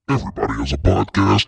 Everybody has a podcast.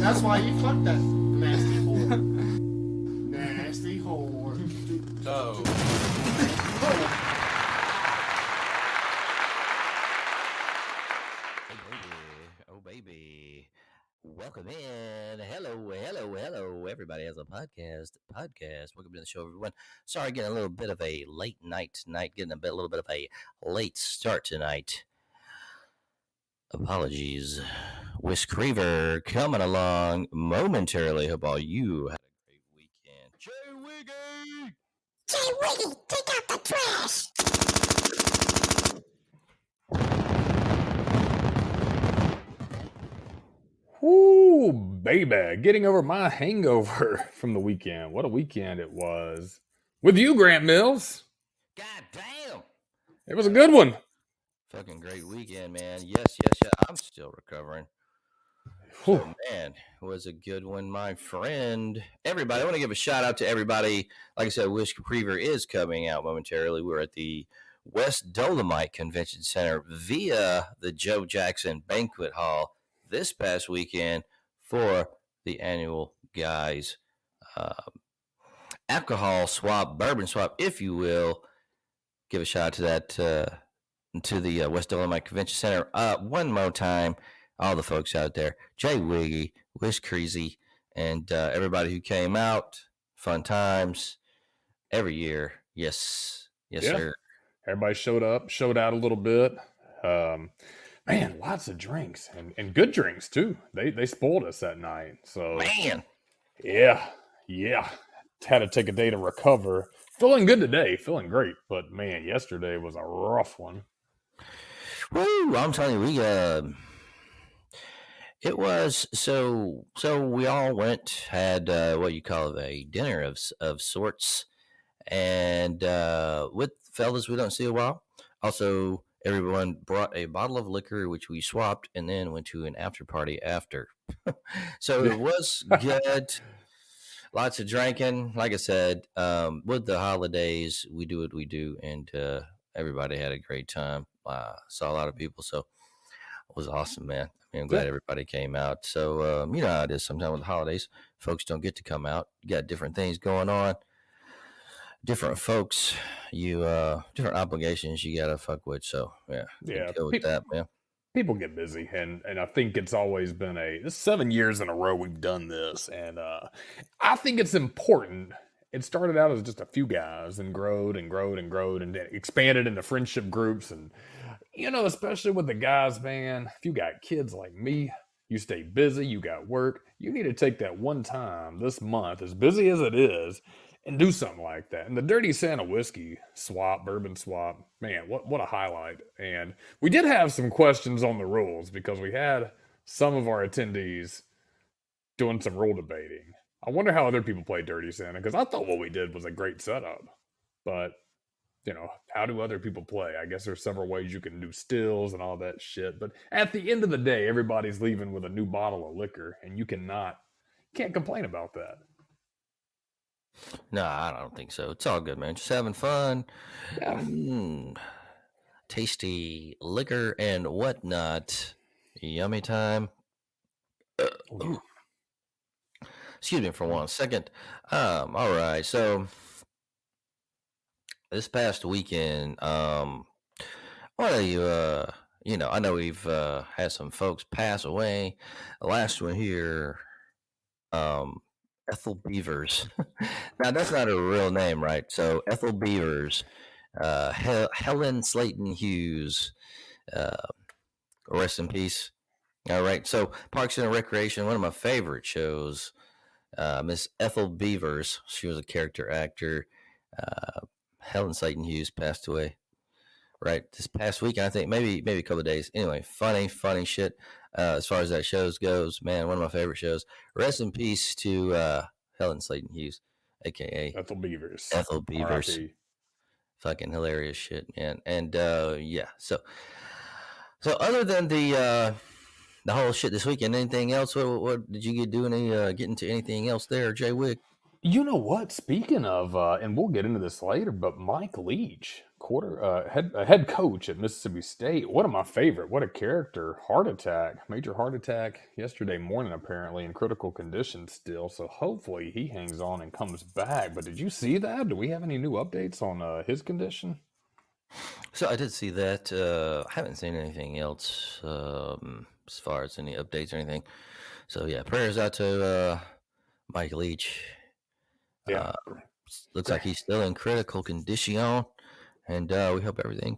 That's why you fucked that nasty whore. Nasty whore. Oh. Oh baby. Welcome in. Hello. Everybody has a podcast. Welcome to the show, everyone. Sorry, getting a little bit of a late night tonight. Getting a little bit of a late start tonight. Apologies. Whis coming along momentarily. Hope all you had a great weekend. J.Wiggy! J.Wiggy, take out the trash! Ooh, baby, getting over my hangover from the weekend. What a weekend it was. With you, Grant Mills. God damn! It was a good one. Fucking great weekend, man. Yes. I'm still recovering. So, man, it was a good one, my friend. Everybody, I want to give a shout out to everybody. Like I said, Whis is coming out momentarily. We're at the West Dolomite Convention Center via the Joe Jackson Banquet Hall this past weekend for the annual guys alcohol swap, bourbon swap, if you will. Give a shout out to that to the West Dolomite Convention Center one more time. All the folks out there, J.Wiggy, Whis, and everybody who came out. Fun times every year. Yes, sir. Everybody showed out a little bit. Man, lots of drinks and good drinks too. They spoiled us that night. So man, yeah. Had to take a day to recover. Feeling good today, feeling great. But man, yesterday was a rough one. Woo! I'm telling you, it was so we all went, had what you call a dinner of sorts, and with fellas we don't see a while. Also, everyone brought a bottle of liquor, which we swapped, and then went to an after party after. So it was good. Lots of drinking. Like I said, with the holidays, we do what we do, and everybody had a great time. Saw a lot of people. So was awesome, man. I mean, I'm glad everybody came out. So, you know how it is sometimes with the holidays. Folks don't get to come out. You got different things going on. Different folks, different obligations you gotta fuck with. So, yeah, Yeah. deal with that, man. People get busy, and I think it's always been this 7 years in a row we've done this, and I think it's important. It started out as just a few guys and growed and growed and growed and expanded into friendship groups, and especially with the guys, man, if you got kids like me, you stay busy, you got work, you need to take that one time this month, as busy as it is, and do something like that. And the Dirty Santa whiskey swap, bourbon swap, man, what a highlight. And we did have some questions on the rules because we had some of our attendees doing some rule debating. I wonder how other people play Dirty Santa, because I thought what we did was a great setup. But how do other people play? I guess there's several ways you can do stills and all that shit. But at the end of the day, everybody's leaving with a new bottle of liquor, and you can't complain about that. No, I don't think so. It's all good, man. Just having fun. Yeah. Tasty liquor and whatnot. Yummy time. Excuse me for 1 second. All right. So this past weekend, what are you? I know we've had some folks pass away. The last one here, Ethel Beavers. Now that's not a real name, right? So Ethel Beavers, Helen Slayton Hughes, rest in peace. All right. So Parks and Recreation, one of my favorite shows. Miss Ethel Beavers, she was a character actor. Helen Slayton Hughes passed away right this past weekend. I think maybe a couple of days. Anyway, funny shit. As far as that show goes, man, one of my favorite shows. Rest in peace to Helen Slayton Hughes, aka Ethel Beavers. Ethel Beavers. R.I.P. Fucking hilarious shit, man. And yeah, so other than the whole shit this weekend, anything else? What did you get into anything else there, J.Wiggy? You know what? Speaking of, and we'll get into this later, but Mike Leach, head coach at Mississippi State, one of my favorite. What a character! Major heart attack yesterday morning, apparently in critical condition still. So hopefully he hangs on and comes back. But did you see that? Do we have any new updates on his condition? So I did see that. I haven't seen anything else as far as any updates or anything. So yeah, prayers out to Mike Leach. Yeah, looks like he's still in critical condition, and we hope everything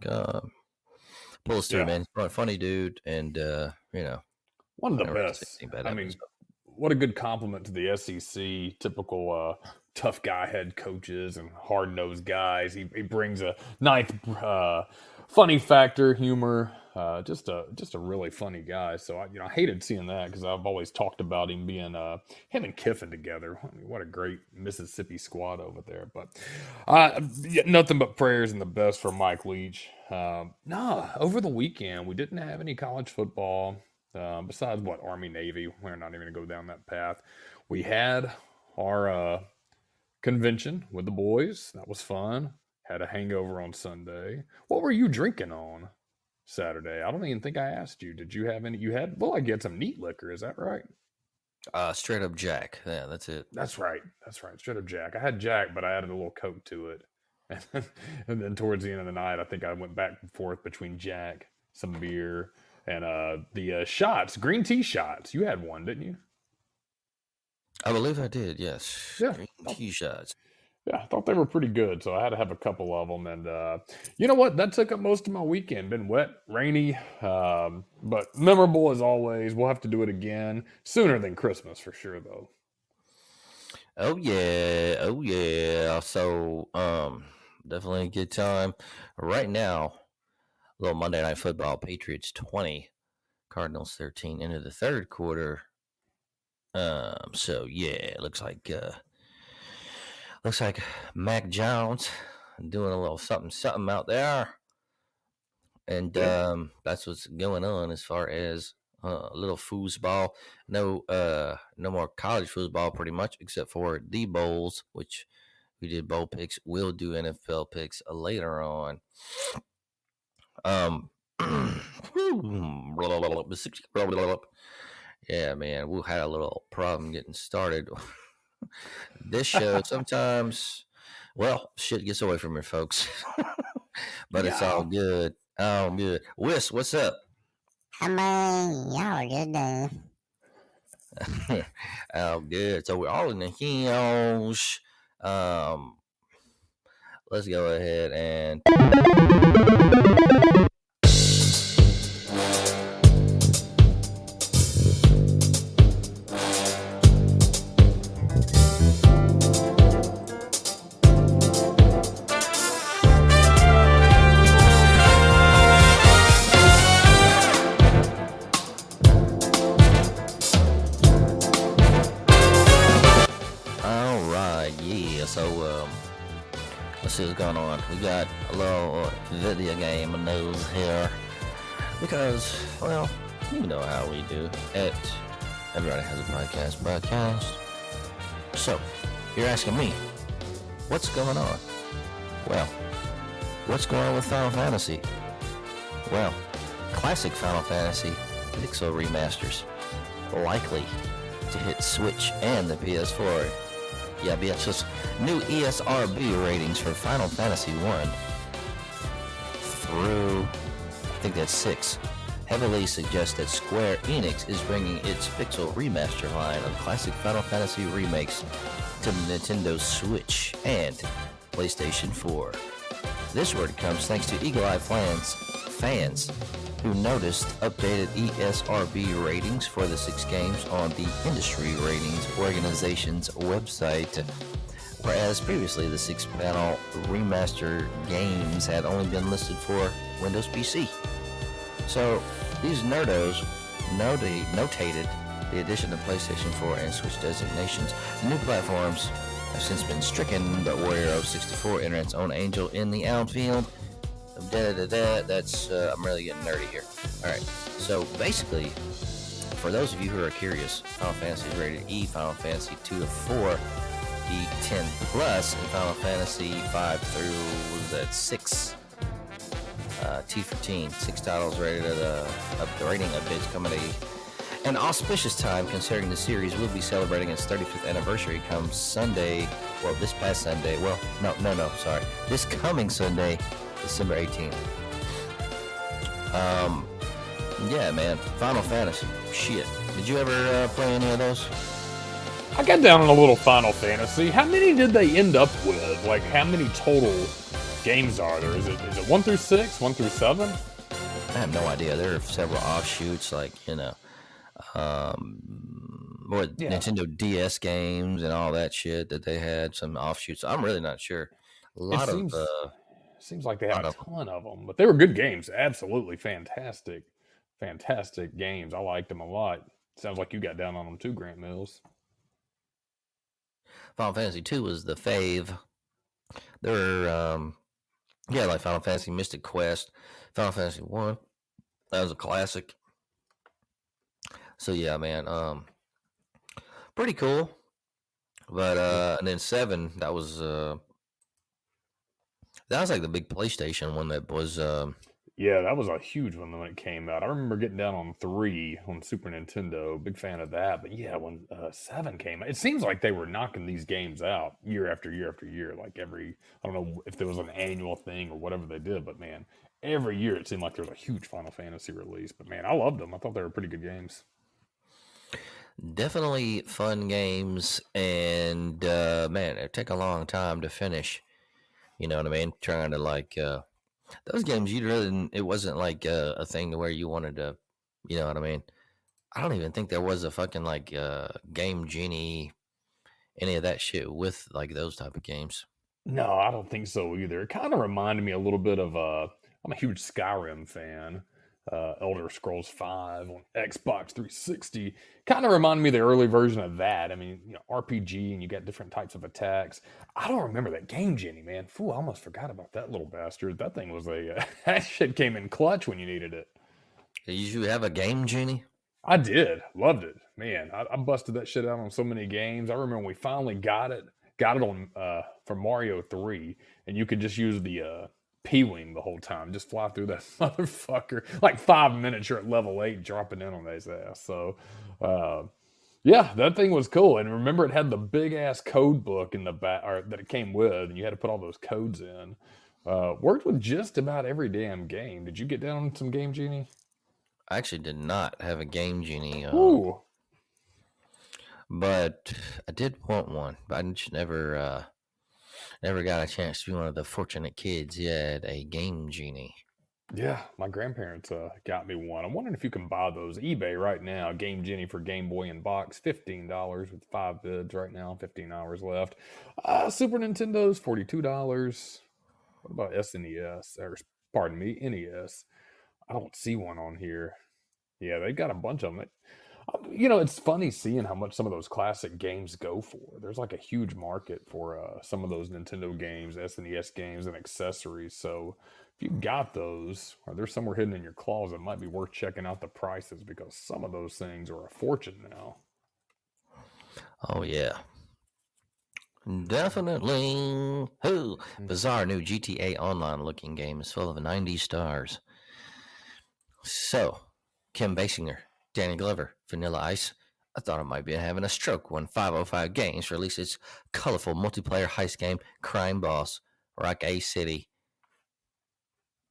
pulls through, man. He's a funny dude, and one of the best. I mean, what a good compliment to the SEC. Typical tough guy head coaches and hard nosed guys. He brings a ninth funny factor, humor. Just a really funny guy. So I hated seeing that because I've always talked about him being him and Kiffin together. I mean, what a great Mississippi squad over there. But nothing but prayers and the best for Mike Leach. Over the weekend we didn't have any college football. Besides Army Navy, we're not even gonna go down that path. We had our convention with the boys. That was fun. Had a hangover on Sunday. What were you drinking on Saturday? I don't even think I asked you. Did you have any? You had, I get some neat liquor. Is that right? Straight up Jack. Yeah, that's it. That's right. Straight up Jack. I had Jack, but I added a little Coke to it. And then towards the end of the night, I think I went back and forth between Jack, some beer, and the shots, green tea shots. You had one, didn't you? I believe I did, yes. Yeah. Green tea shots. Yeah, I thought they were pretty good, so I had to have a couple of them. And you know what? That took up most of my weekend. Been wet, rainy, but memorable as always. We'll have to do it again sooner than Christmas for sure, though. Oh yeah. So definitely a good time. Right now, a little Monday Night Football. Patriots 20, Cardinals 13 into the third quarter. So yeah, it looks like Mac Jones doing a little something out there, and that's what's going on as far as a little foosball. No more college foosball pretty much, except for the bowls, which we did bowl picks. We'll do NFL picks later on. Yeah, man, we had a little problem getting started. This show sometimes, well, shit gets away from me, folks. But it's all Yeah. good. All good. Whis, what's up? Y'all good day. Oh, good. So we're all in the hills. Let's go ahead and. All right, yeah. So let's see what's going on. We got a little video game news here because, well, you know how we do it. Everybody has a podcast broadcast. So you're asking me, what's going on? Well, what's going on with Final Fantasy? Well, classic Final Fantasy pixel remasters likely to hit Switch and the PS4. Yeah, bitches. New ESRB ratings for Final Fantasy 1 through, I think that's 6, heavily suggest that Square Enix is bringing its pixel remaster line of classic Final Fantasy remakes to Nintendo Switch and PlayStation 4. This word comes thanks to eagle-eyed fans who noticed updated ESRB ratings for the 6 games on the Industry Ratings Organization's website, whereas previously the 6-panel remaster games had only been listed for Windows PC. So these nerdos notated the addition of PlayStation 4 and Switch designations. The new platforms have since been stricken, but Wario 64 entered its own angel in the outfield. That's I'm really getting nerdy here. All right, so basically, for those of you who are curious, Final Fantasy is rated E, Final Fantasy 2 to 4, E10 plus, and Final Fantasy 5 through was that 6. T for teen. 6 titles rated at the rating updates coming at an auspicious time, considering the series will be celebrating its 35th anniversary come Sunday. Well, this past Sunday. Well, no, sorry. This coming Sunday, December 18th. Yeah, man. Final Fantasy. Shit. Did you ever play any of those? I got down on a little Final Fantasy. How many did they end up with? Like, how many total games are there? Is it 1 through 6, 1 through 7? I have no idea. There are several offshoots, like, Nintendo DS games and all that shit that they had, some offshoots. I'm really not sure. Seems like they have a ton of them, but they were good games. Absolutely fantastic games. I liked them a lot. Sounds like you got down on them too, Grant Mills. Final Fantasy 2 was the fave. There were, like Final Fantasy Mystic Quest, Final Fantasy 1. That was a classic. So yeah, man, pretty cool. But and then 7, that was like the big PlayStation one that was yeah, that was a huge one when it came out. I remember getting down on 3 on Super Nintendo. Big fan of that. But yeah, when 7 came out, it seems like they were knocking these games out year after year after year. Like I don't know if there was an annual thing or whatever they did, but man, every year it seemed like there was a huge Final Fantasy release. But man, I loved them. I thought they were pretty good games. Definitely fun games, and man, it take a long time to finish. You know what I mean? Trying to like those games, it wasn't like a thing where you wanted to, you know what I mean? I don't even think there was a fucking like Game Genie, any of that shit with like those type of games. No, I don't think so either. It kind of reminded me a little bit of I'm a huge Skyrim fan. Elder Scrolls 5 on Xbox 360 kind of reminded me of the early version of that. I mean, RPG, and you got different types of attacks. I don't remember that Game Genie, man. Fool, I almost forgot about that little bastard. That thing was that shit came in clutch when you needed it. Did you have a Game Genie? I did. Loved it. Man, I busted that shit out on so many games. I remember when we finally got it on for Mario 3, and you could just use the P-wing the whole time. Just fly through that motherfucker. Like 5 minutes, you're at level 8, dropping in on his ass. So, yeah, that thing was cool. And remember, it had the big ass code book in the back, or that it came with, and you had to put all those codes in. Worked with just about every damn game. Did you get down on some Game Genie? I actually did not have a Game Genie, Ooh. but I did want one. But I just never got a chance to be one of the fortunate kids who had a Game Genie. Yeah, my grandparents got me one. I'm wondering if you can buy those eBay right now. Game Genie for Game Boy in box, $15 with 5 bids right now. 15 hours left. Super Nintendo's $42. What about SNES? Or pardon me, NES. I don't see one on here. Yeah, they got a bunch of them. It's funny seeing how much some of those classic games go for. There's like a huge market for some of those Nintendo games, SNES games, and accessories. So if you got those, or they're somewhere hidden in your closet, it might be worth checking out the prices because some of those things are a fortune now. Oh, yeah. Definitely. Bizarre new GTA Online looking game is full of 90 stars. So, Kim Basinger, Danny Glover, Vanilla Ice. I thought I might be having a stroke when 505 Games released its colorful multiplayer heist game, Crime Boss, Rock A City.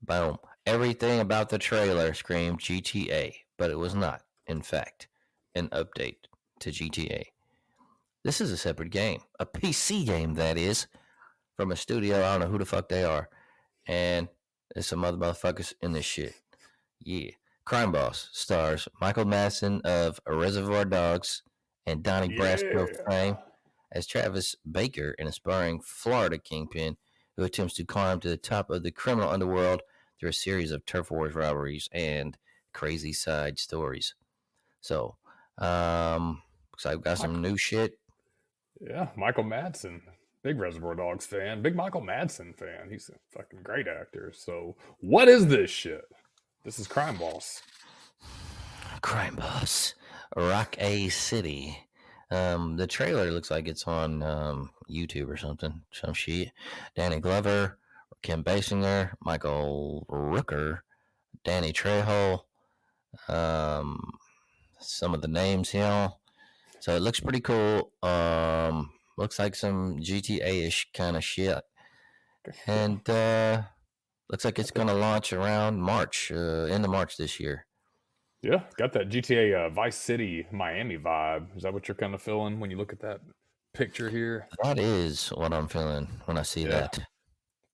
Boom. Everything about the trailer screamed GTA, but it was not, in fact, an update to GTA. This is a separate game, a PC game, that is, from a studio. I don't know who the fuck they are. And there's some other motherfuckers in this shit. Yeah. Crime Boss stars Michael Madsen of Reservoir Dogs and Donnie Brasco fame as Travis Baker, an aspiring Florida kingpin who attempts to climb to the top of the criminal underworld through a series of turf wars, robberies, and crazy side stories. So, so I've got some new shit. Yeah, Michael Madsen. Big Reservoir Dogs fan. Big Michael Madsen fan. He's a fucking great actor. So, what is this shit? This is Crime Boss. Crime Boss. Rock A City. The trailer looks like it's on YouTube or something. Some shit. Danny Glover, Kim Basinger, Michael Rooker, Danny Trejo. Some of the names here. So it looks pretty cool. Looks like some GTA-ish kind of shit. And looks like it's going to launch around March, end of March this year. Yeah, got that GTA Vice City Miami vibe. Is that what you're kind of feeling when you look at that picture here? That is what I'm feeling when I see that.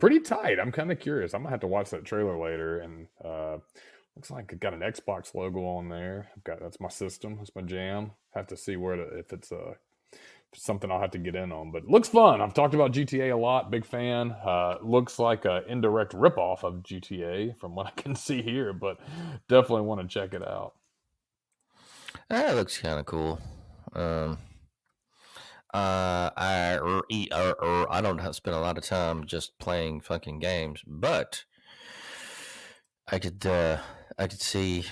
Pretty tight. I'm kind of curious. I'm going to have to watch that trailer later. And looks like it got an Xbox logo on there. That's my system. That's my jam. Have to see if it's something I'll have to get in on. But it looks fun. I've talked about GTA a lot. Big fan. Looks like an indirect ripoff of GTA from what I can see here. But definitely want to check it out. That looks kind of cool. I don't have to spend a lot of time just playing fucking games, but I could see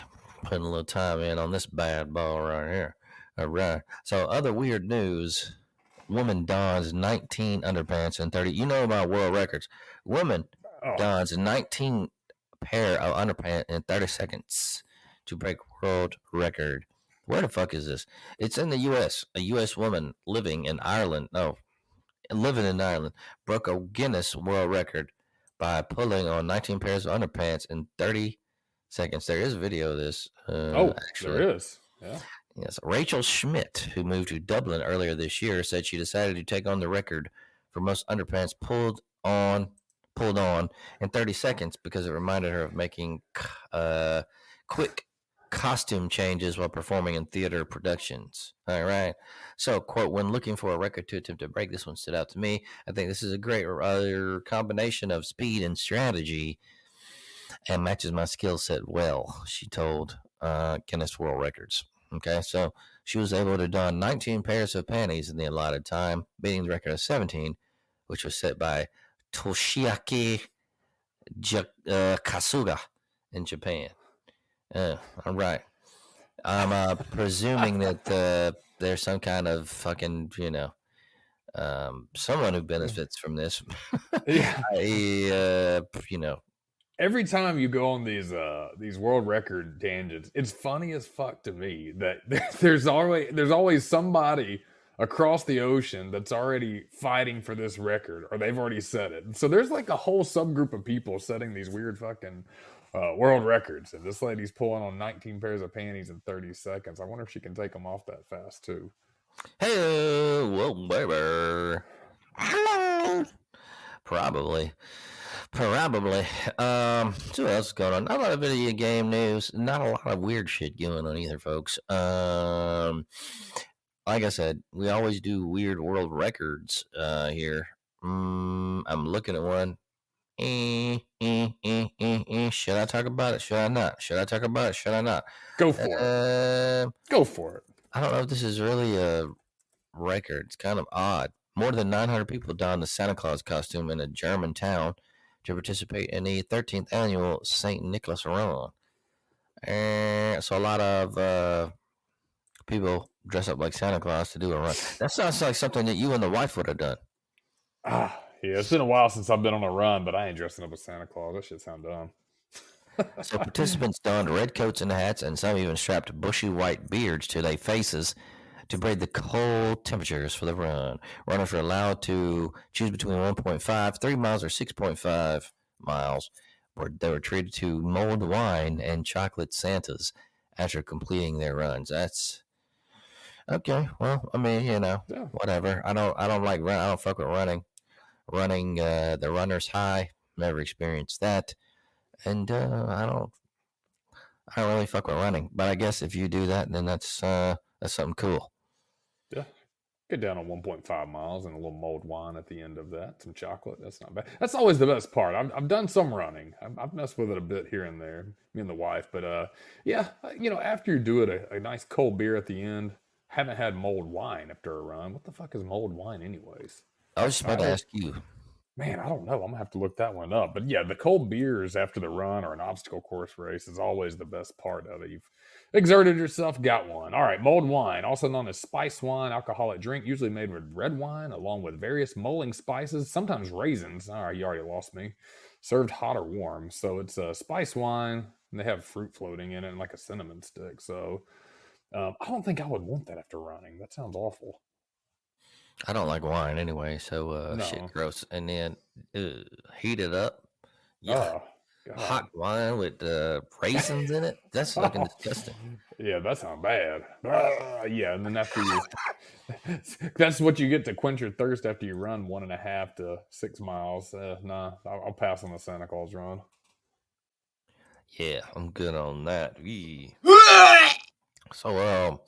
putting a little time in on this bad ball right here. All right. So other weird news: woman dons 19 underpants in 30. You know about world records. Woman dons 19 pair of underpants in 30 seconds to break world record. Where the fuck is this? It's in the U.S. A U.S. woman living in Ireland broke a Guinness World Record by pulling on 19 pairs of underpants in 30 seconds. There is a video of this. Actually. There is. Yeah. Yes. Rachel Schmidt, who moved to Dublin earlier this year, said she decided to take on the record for most underpants pulled on in 30 seconds because it reminded her of making quick costume changes while performing in theater productions. All right. So, quote, when looking for a record to attempt to break, this one stood out to me. I think this is a great combination of speed and strategy and matches my skill set well, she told Guinness World Records. Okay. So she was able to don 19 pairs of panties in the allotted time, beating the record of 17, which was set by Toshiaki Kasuga in Japan. All right. I'm presuming that there's some kind of fucking, Someone who benefits from this, Yeah. you know, Every time you go on these world record tangents, it's funny as fuck to me that there's always somebody across the ocean that's already fighting for this record, or they've already set it. And so there's like a whole subgroup of people setting these weird fucking world records, and this lady's pulling on 19 pairs of panties in 30 seconds. I wonder if she can take them off that fast too. hey, whoa, baby. Hello. Probably. So what else is going on? Not a lot of video game news. Not a lot of weird shit going on either, folks. Like I said, we always do weird world records here. I'm looking at one. Should I talk about it? Should I not? Should I talk about it? Should I not? Go for it. Go for it. I don't know if this is really a record. It's kind of odd. More than 900 people donned the Santa Claus costume in a German town to participate in the 13th annual St. Nicholas Run. So a lot of people dress up like Santa Claus to do a run. That sounds like something that you and the wife would have done. Yeah, it's been a while since I've been on a run, but I ain't dressing up as Santa Claus. That shit sound dumb. So participants donned red coats and hats, and some even strapped bushy white beards to their faces to brave the cold temperatures for the run. Runners were allowed to choose between 1.5, 3 miles, or 6.5 miles, where they were treated to mulled wine and chocolate Santas after completing their runs. That's okay. Well, I mean, whatever. I don't like run. I don't fuck with running. Running the runner's high. Never experienced that, and I don't really fuck with running. But I guess if you do that, then that's something cool. Yeah. Get down on 1.5 miles and a little mulled wine at the end of that. Some chocolate. That's not bad. That's always the best part. I've done some running. I've messed with it a bit here and there, me and the wife. But yeah, after you do it, a nice cold beer at the end. Haven't had mulled wine after a run. What the fuck is mulled wine, anyways? I was just about to ask you. Man, I don't know. I'm gonna have to look that one up. But yeah, the cold beers after the run or an obstacle course race is always the best part of it. You've exerted yourself, got one. All right, mulled wine, also known as spice wine, alcoholic drink, usually made with red wine, along with various mulling spices, sometimes raisins. All right, you already lost me. Served hot or warm. So it's a spice wine, and they have fruit floating in it and like a cinnamon stick. So I don't think I would want that after running. That sounds awful. I don't like wine anyway, so No. shit gross. And then heat it up. Yeah. God. Hot wine with raisins in it. That's fucking disgusting. Yeah, that sounds bad. Yeah, and then after you, that's what you get to quench your thirst after you run 1.5 to 6 miles. Nah, I'll pass on the Santa Claus run. Yeah, I'm good on that. So,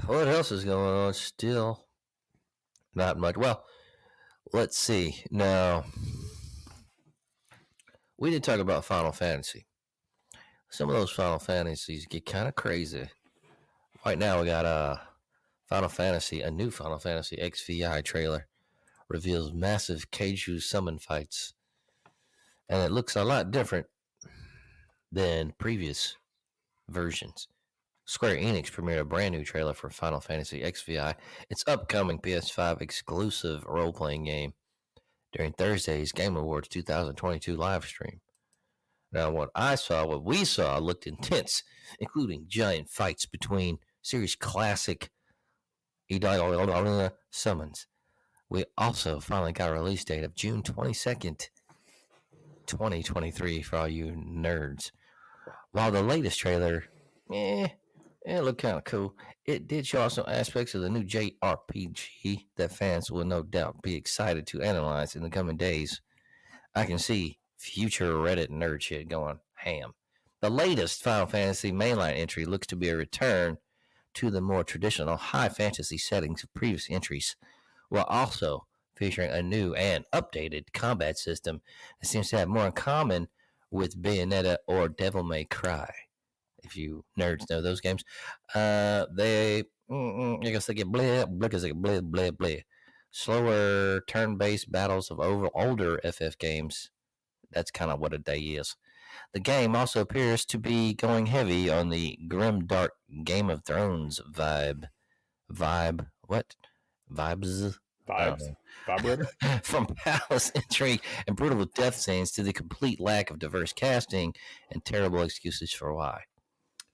what else is going on? Still not much. Well, let's see. Now, we did talk about Final Fantasy. Some of those Final Fantasies get kind of crazy. Right now, we got a new Final Fantasy XVI trailer. Reveals massive Kaiju summon fights. And it looks a lot different than previous versions. Square Enix premiered a brand new trailer for Final Fantasy XVI, its upcoming PS5 exclusive role-playing game, during Thursday's Game Awards 2022 live stream. Now, what we saw looked intense, including giant fights between series classic summons. We also finally got a release date of June 22nd, 2023 for all you nerds. While the latest trailer, it looked kind of cool. It did show us some aspects of the new JRPG that fans will no doubt be excited to analyze in the coming days. I can see future Reddit nerd shit going ham. The latest Final Fantasy mainline entry looks to be a return to the more traditional high fantasy settings of previous entries, while also featuring a new and updated combat system that seems to have more in common with Bayonetta or Devil May Cry. If you nerds know those games, I guess they get blah. Slower turn-based battles of older FF games. That's kind of what a day is. The game also appears to be going heavy on the grim, dark Game of Thrones vibe. What? vibes. Vibrator. From palace intrigue and brutal death scenes to the complete lack of diverse casting and terrible excuses for why.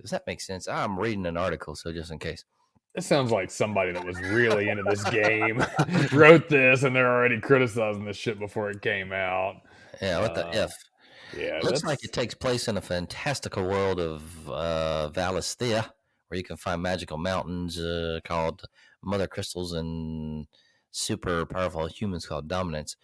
Does that make sense? I'm reading an article, so just in case. It sounds like somebody that was really into this game wrote this, and they're already criticizing this shit before it came out. Yeah, what the F? Yeah, Looks like it takes place in a fantastical world of Valisthea, where you can find magical mountains called Mother Crystals and super powerful humans called Dominants.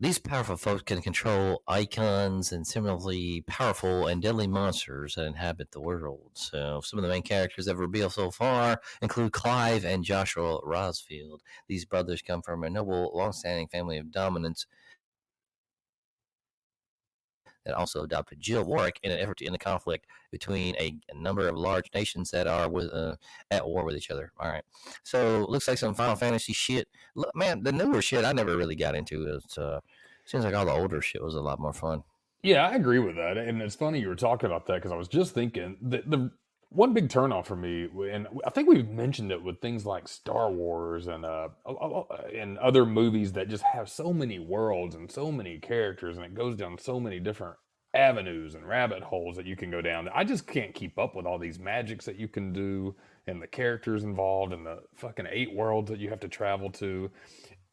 These powerful folks can control icons and similarly powerful and deadly monsters that inhabit the world. So, some of the main characters that revealed so far include Clive and Joshua Rosfield. These brothers come from a noble, long-standing family of dominants that also adopted Jill Warwick in an effort to end the conflict between a number of large nations that are at war with each other. All right. So, looks like some Final Fantasy shit. Look, man, the newer shit I never really got into. Seems like all the older shit was a lot more fun. Yeah, I agree with that. And it's funny you were talking about that because I was just thinking that the one big turnoff for me, and I think we've mentioned it with things like Star Wars and other movies that just have so many worlds and so many characters, and it goes down so many different avenues and rabbit holes that you can go down. I just can't keep up with all these magics that you can do and the characters involved and the fucking 8 worlds that you have to travel to.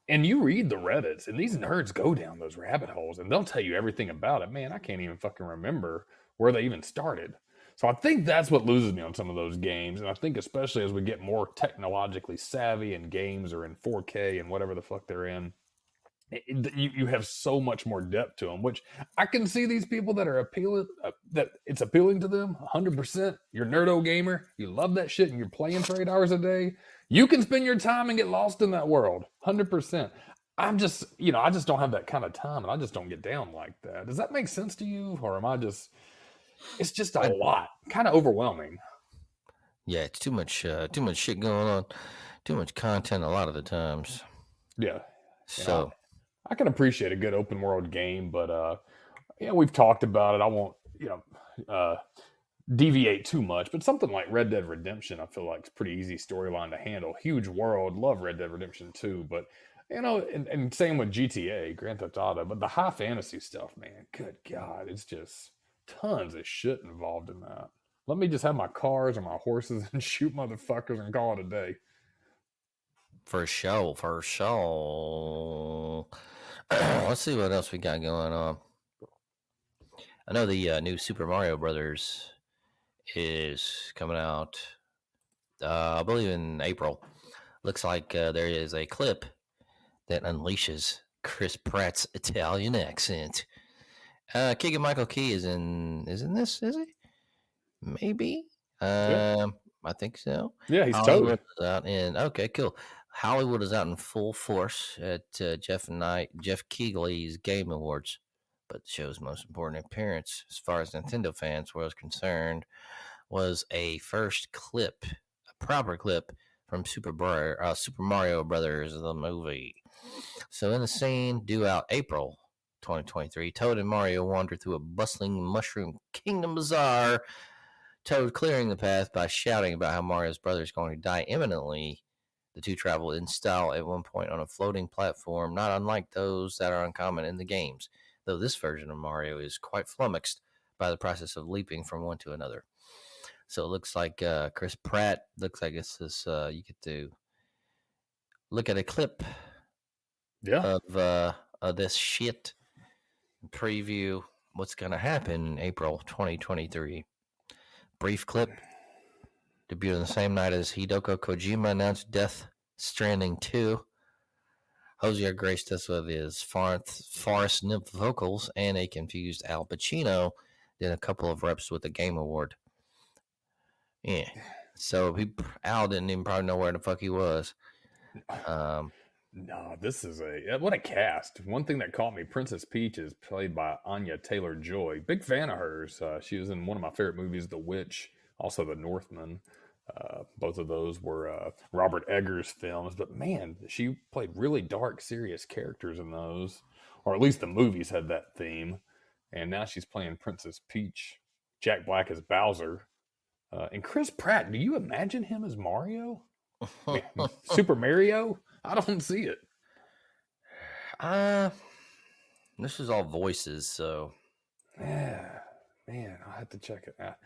And you read the Reddits, and these nerds go down those rabbit holes, and they'll tell you everything about it. Man, I can't even fucking remember where they even started. So I think that's what loses me on some of those games. And I think especially as we get more technologically savvy and games are in 4K and whatever the fuck they're in, you have so much more depth to them, which I can see these people that are that it's appealing to them 100%. You're a nerdo gamer, you love that shit, and you're playing for 8 hours a day. You can spend your time and get lost in that world 100%. I just don't have that kind of time, and I just don't get down like that. Does that make sense to you, or am I just? It's just a lot, kind of overwhelming. Yeah, it's too much shit going on, too much content a lot of the times. Yeah. So I can appreciate a good open world game, but we've talked about it. I won't, deviate too much, but something like Red Dead Redemption, I feel like it's pretty easy storyline to handle. Huge world, love Red Dead Redemption 2, but and same with GTA, Grand Theft Auto, but the high fantasy stuff, man, good God, it's just tons of shit involved in that. Let me just have my cars or my horses and shoot motherfuckers and call it a day. For sure. Let's see what else we got going on. I know the new Super Mario Brothers is coming out, I believe in April. Looks like there is a clip that unleashes Chris Pratt's Italian accent. Keegan Michael Key is in this, is he? Maybe. Yeah. I think so. Yeah, he's Toad. Okay, cool. Hollywood is out in full force at Jeff Keighley's Game Awards, but the show's most important appearance, as far as Nintendo fans was concerned, was a first clip, a proper clip from Super Mario Brothers, the movie. So in the scene due out April 2023, Toad and Mario wander through a bustling Mushroom Kingdom bazaar, Toad clearing the path by shouting about how Mario's brother is going to die imminently. The two travel in style at one point on a floating platform, not unlike those that are uncommon in the games, though this version of Mario is quite flummoxed by the process of leaping from one to another. So it looks like Chris Pratt, looks like it's this, you get to look at a clip of this shit, preview what's going to happen in April 2023. Brief clip. Debuted on the same night as Hideo Kojima announced Death Stranding 2. Hosier graced us with his forest nymph vocals, and a confused Al Pacino did a couple of reps with the Game Award. Yeah. So Al didn't even probably know where the fuck he was. No, this is what a cast. One thing that caught me, Princess Peach is played by Anya Taylor-Joy. Big fan of hers. She was in one of my favorite movies, The Witch, also The Northman. Both of those were Robert Eggers films, but man, she played really dark, serious characters in those, or at least the movies had that theme. And now she's playing Princess Peach. Jack Black as Bowser. And Chris Pratt, do you imagine him as Mario? Super Mario? I don't see it. This is all voices, so Yeah, man, I'll have to check it out.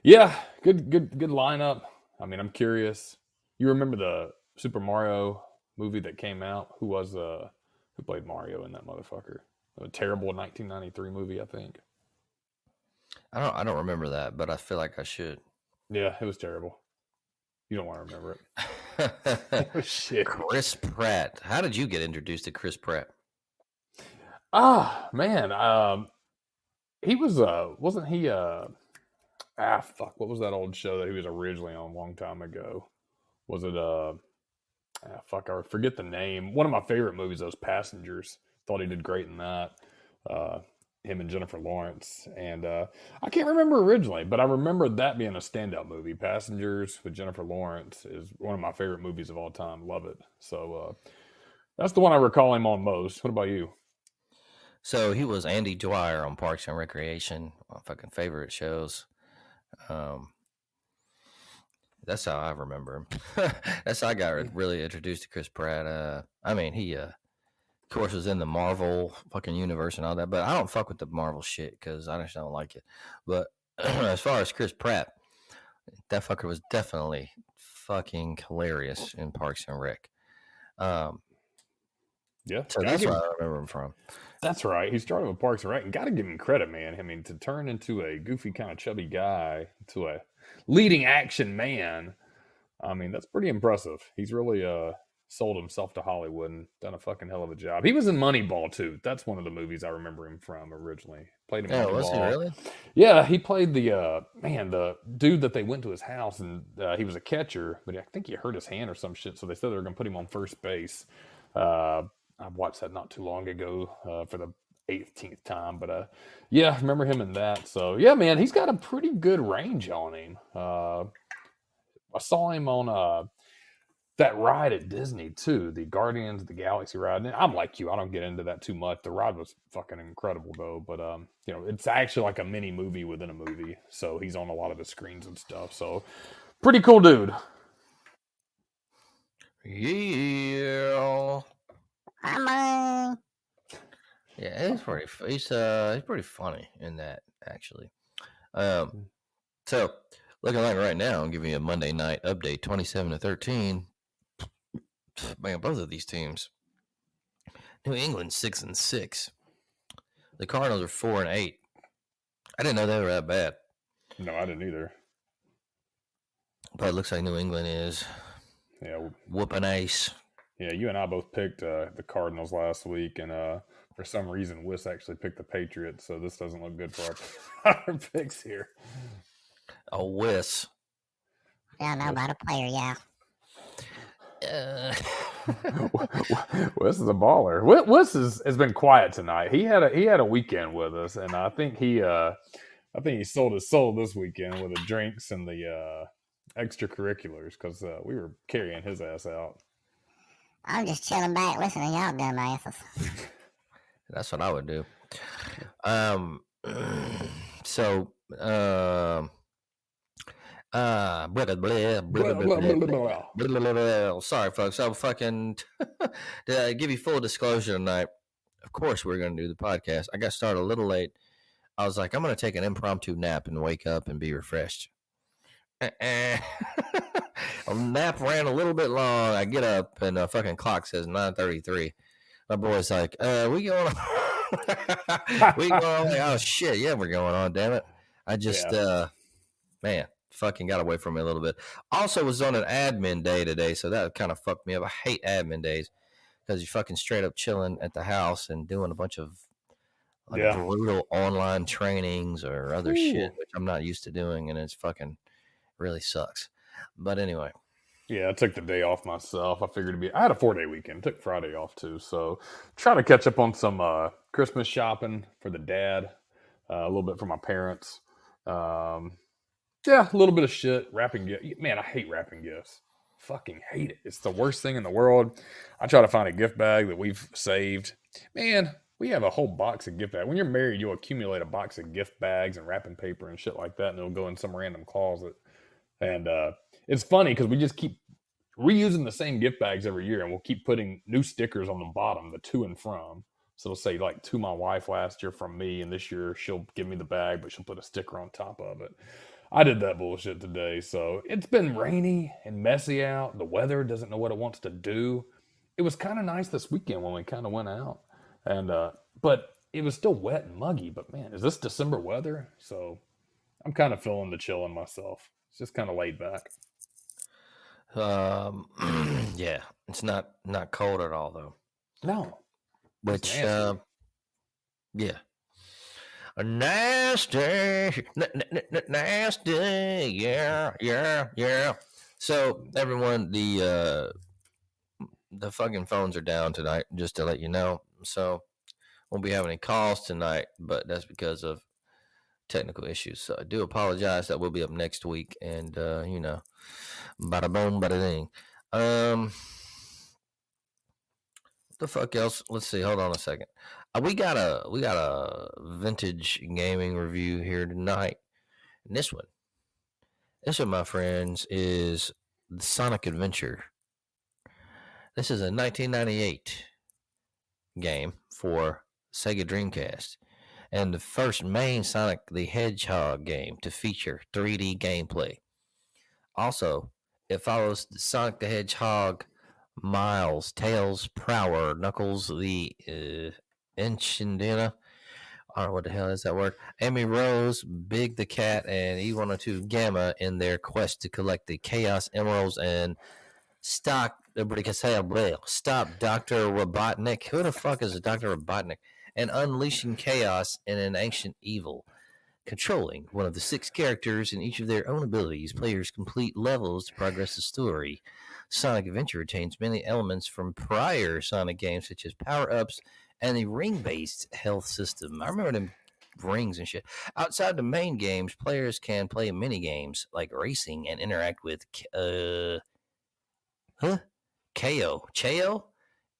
Yeah, good lineup. I mean, I'm curious. You remember the Super Mario movie that came out? Who played Mario in that motherfucker? A terrible 1993 movie, I think. I don't remember that, but I feel like I should. Yeah, it was terrible. You don't want to remember it. It was shit. Chris Pratt. How did you get introduced to Chris Pratt? Ah, man. He was wasn't he fuck, what was that old show that he was originally on a long time ago? Was it fuck, I forget the name. One of my favorite movies, those Passengers. Thought he did great in that. Him and Jennifer Lawrence. And I can't remember originally, but I remember that being a standout movie. Passengers with Jennifer Lawrence is one of my favorite movies of all time. Love it. So that's the one I recall him on most. What about you? So he was Andy Dwyer on Parks and Recreation, my fucking favorite shows. That's how I remember him. That's how I got really introduced to Chris Pratt. I mean, he, of course, was in the Marvel fucking universe and all that, but I don't fuck with the Marvel shit because I just don't like it. But as far as Chris Pratt, that fucker was definitely fucking hilarious in Parks and Rec. Yeah, So that's where I remember him from. That's right. He started with Parks and Rec, and got to give him credit, man. I mean, to turn into a goofy, kind of chubby guy to a leading action man, I mean, that's pretty impressive. He's really sold himself to Hollywood and done a fucking hell of a job. He was in Moneyball too. That's one of the movies I remember him from originally. Played in Moneyball. Was he really? Yeah, he played the dude that they went to his house, and he was a catcher, but I think he hurt his hand or some shit. So they said they were going to put him on first base. I watched that not too long ago for the 18th time, but yeah, I remember him in that. So yeah, man, he's got a pretty good range on him. I saw him on that ride at Disney too, the Guardians of the Galaxy ride. And I'm like you, I don't get into that too much. The ride was fucking incredible though, but you know, it's actually like a mini movie within a movie. So he's on a lot of the screens and stuff. So pretty cool dude. Yeah. Hello. Yeah, he's pretty funny in that actually. So looking like right now, I'm giving you a Monday night update, 27-13. Man, both of these teams. New England 6-6. The Cardinals are 4-8. I didn't know they were that bad. No, I didn't either. But it looks like New England is whooping ace. Yeah, you and I both picked the Cardinals last week, and for some reason, Whis actually picked the Patriots, so this doesn't look good for our picks here. A Whis. I don't know about a player, yeah. Whis is a baller. Whis has been quiet tonight. He had a weekend with us, and I think he sold his soul this weekend with the drinks and the extracurriculars because we were carrying his ass out. I'm just chilling back listening to y'all dumbasses. That's what I would do. So sorry folks, so fucking to give you full disclosure tonight, of course we're going to do the podcast. I got started a little late. I was like, I'm going to take an impromptu nap and wake up and be refreshed. A nap ran a little bit long. I get up and the fucking clock says 9:33. My boy's like, we going on? We going on? Like, oh shit, yeah, we're going on. Damn it! I just, man, fucking got away from me a little bit. Also, was on an admin day today, so that kind of fucked me up. I hate admin days because you're fucking straight up chilling at the house and doing a bunch of brutal online trainings or other shit, which I'm not used to doing, and it's fucking really sucks. But anyway. Yeah, I took the day off myself. I figured I had a 4-day weekend. Took Friday off too. So trying to catch up on some Christmas shopping for the dad. A little bit for my parents. Yeah, a little bit of shit. Wrapping gifts. Man, I hate wrapping gifts. Fucking hate it. It's the worst thing in the world. I try to find a gift bag that we've saved. Man, we have a whole box of gift bags. When you're married, you'll accumulate a box of gift bags and wrapping paper and shit like that, and it'll go in some random closet. And it's funny because we just keep reusing the same gift bags every year, and we'll keep putting new stickers on the bottom, the to and from. So it'll say like to my wife last year from me, and this year she'll give me the bag, but she'll put a sticker on top of it. I did that bullshit today. So it's been rainy and messy out. The weather doesn't know what it wants to do. It was kind of nice this weekend when we kind of went out, and but it was still wet and muggy. But man, is this December weather? So I'm kind of feeling the chill in myself. It's just kind of laid back. Yeah, it's not cold at all though. No, Which nasty. yeah, a nasty, nasty, yeah. So everyone, the fucking phones are down tonight, just to let you know. So won't be having any calls tonight, but that's because of technical issues. So I do apologize. That will be up next week, and you know, bada boom, bada ding. What the fuck else? Let's see. Hold on a second. We got a vintage gaming review here tonight. And this one, my friends, is Sonic Adventure. This is a 1998 game for Sega Dreamcast, and the first main Sonic the Hedgehog game to feature 3D gameplay. Also, it follows the Sonic the Hedgehog, Miles, Tails, Prower, Knuckles, the Enchantina. I don't know what the hell is that word. Amy Rose, Big the Cat, and E102 Gamma in their quest to collect the Chaos Emeralds and stop Dr. Robotnik. Who the fuck is Dr. Robotnik? And unleashing chaos in an ancient evil. Controlling one of the 6 characters and each of their own abilities, players complete levels to progress the story. Sonic Adventure retains many elements from prior Sonic games, such as power-ups and the ring-based health system. I remember them rings and shit. Outside the main games, players can play mini-games like racing and interact with Cheo?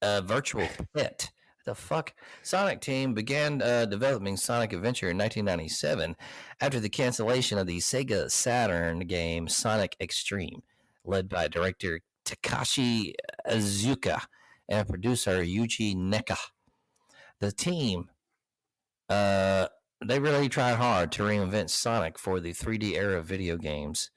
Virtual Pet. The fuck? Sonic Team began developing Sonic Adventure in 1997 after the cancellation of the Sega Saturn game Sonic Extreme, led by director Takashi Azuka and producer Yuji Neka. The team, they really tried hard to reinvent Sonic for the 3D era of video games.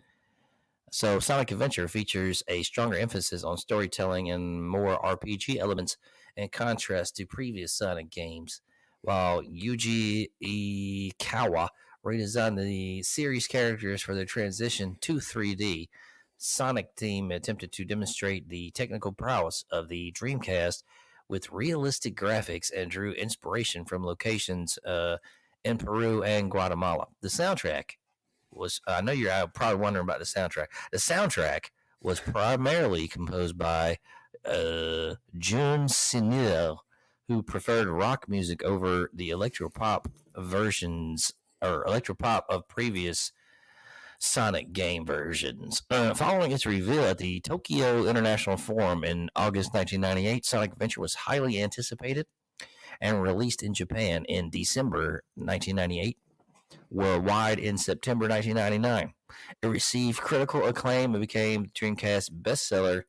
So Sonic Adventure features a stronger emphasis on storytelling and more RPG elements in contrast to previous Sonic games, while Yuji Ikawa redesigned the series characters for their transition to 3D. Sonic Team attempted to demonstrate the technical prowess of the Dreamcast with realistic graphics and drew inspiration from locations in Peru and Guatemala. The soundtrack was, I know you're probably wondering about the soundtrack. The soundtrack was primarily composed by Jun Sinil, who preferred rock music over the electropop versions or electropop of previous Sonic game versions. Following its reveal at the Tokyo International Forum in August 1998, Sonic Adventure was highly anticipated and released in Japan in December 1998. Worldwide in September 1999. It received critical acclaim and became Dreamcast bestseller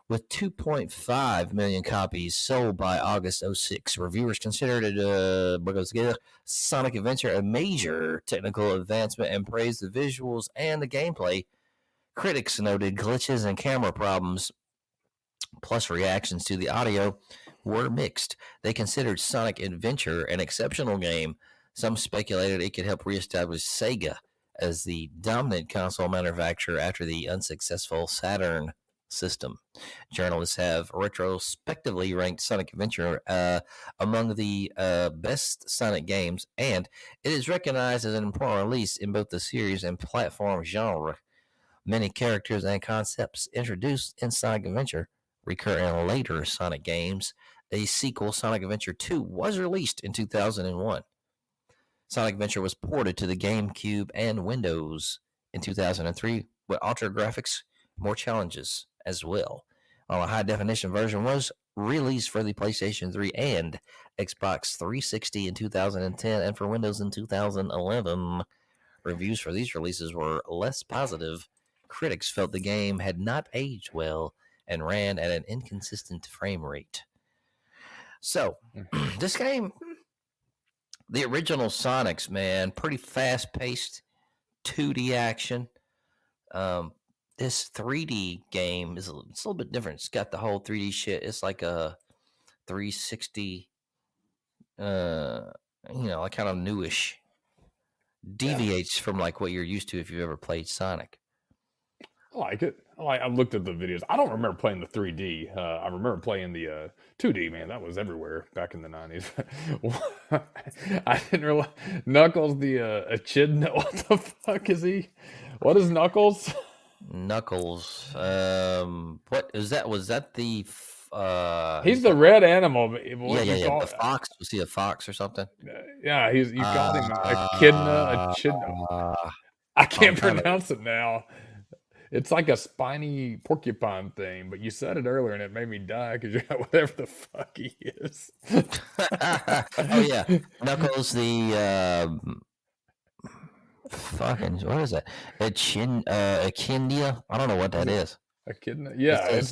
with 2.5 million copies sold by August 06. Reviewers considered it Sonic Adventure a major technical advancement and praised the visuals and the gameplay. Critics noted glitches and camera problems, plus reactions to the audio, were mixed. They considered Sonic Adventure an exceptional game. Some speculated it could help reestablish Sega as the dominant console manufacturer after the unsuccessful Saturn system. Journalists have retrospectively ranked Sonic Adventure among the best Sonic games, and it is recognized as an important release in both the series and platform genre. Many characters and concepts introduced in Sonic Adventure recur in later Sonic games. A sequel, Sonic Adventure 2, was released in 2001. Sonic Adventure was ported to the GameCube and Windows in 2003 with altered graphics, more challenges as well. While a high-definition version was released for the PlayStation 3 and Xbox 360 in 2010 and for Windows in 2011, reviews for these releases were less positive critics felt the game had not aged well and ran at an inconsistent frame rate. So, this game, the original Sonic's, man, pretty fast-paced 2D action. This 3D game it's a little bit different. It's got the whole 3D shit. It's like a 360, like kind of newish. Deviates from like what you're used to if you've ever played Sonic. I like it. I looked at the videos. I don't remember playing the 3D. I remember playing the 2D, man. That was everywhere back in the 90s. I didn't realize. Knuckles, the echidna. What the fuck is he? What is Knuckles? Knuckles. What is that? Was that the... he's the red animal. Yeah. The fox. Was he a fox or something? Yeah, you called him echidna. I can't pronounce it now. It's like a spiny porcupine thing, but you said it earlier and it made me die because you're whatever the fuck he is. Oh yeah, Knuckles the fucking what is that? Echidna? I don't know what that is. Echidna? Yeah,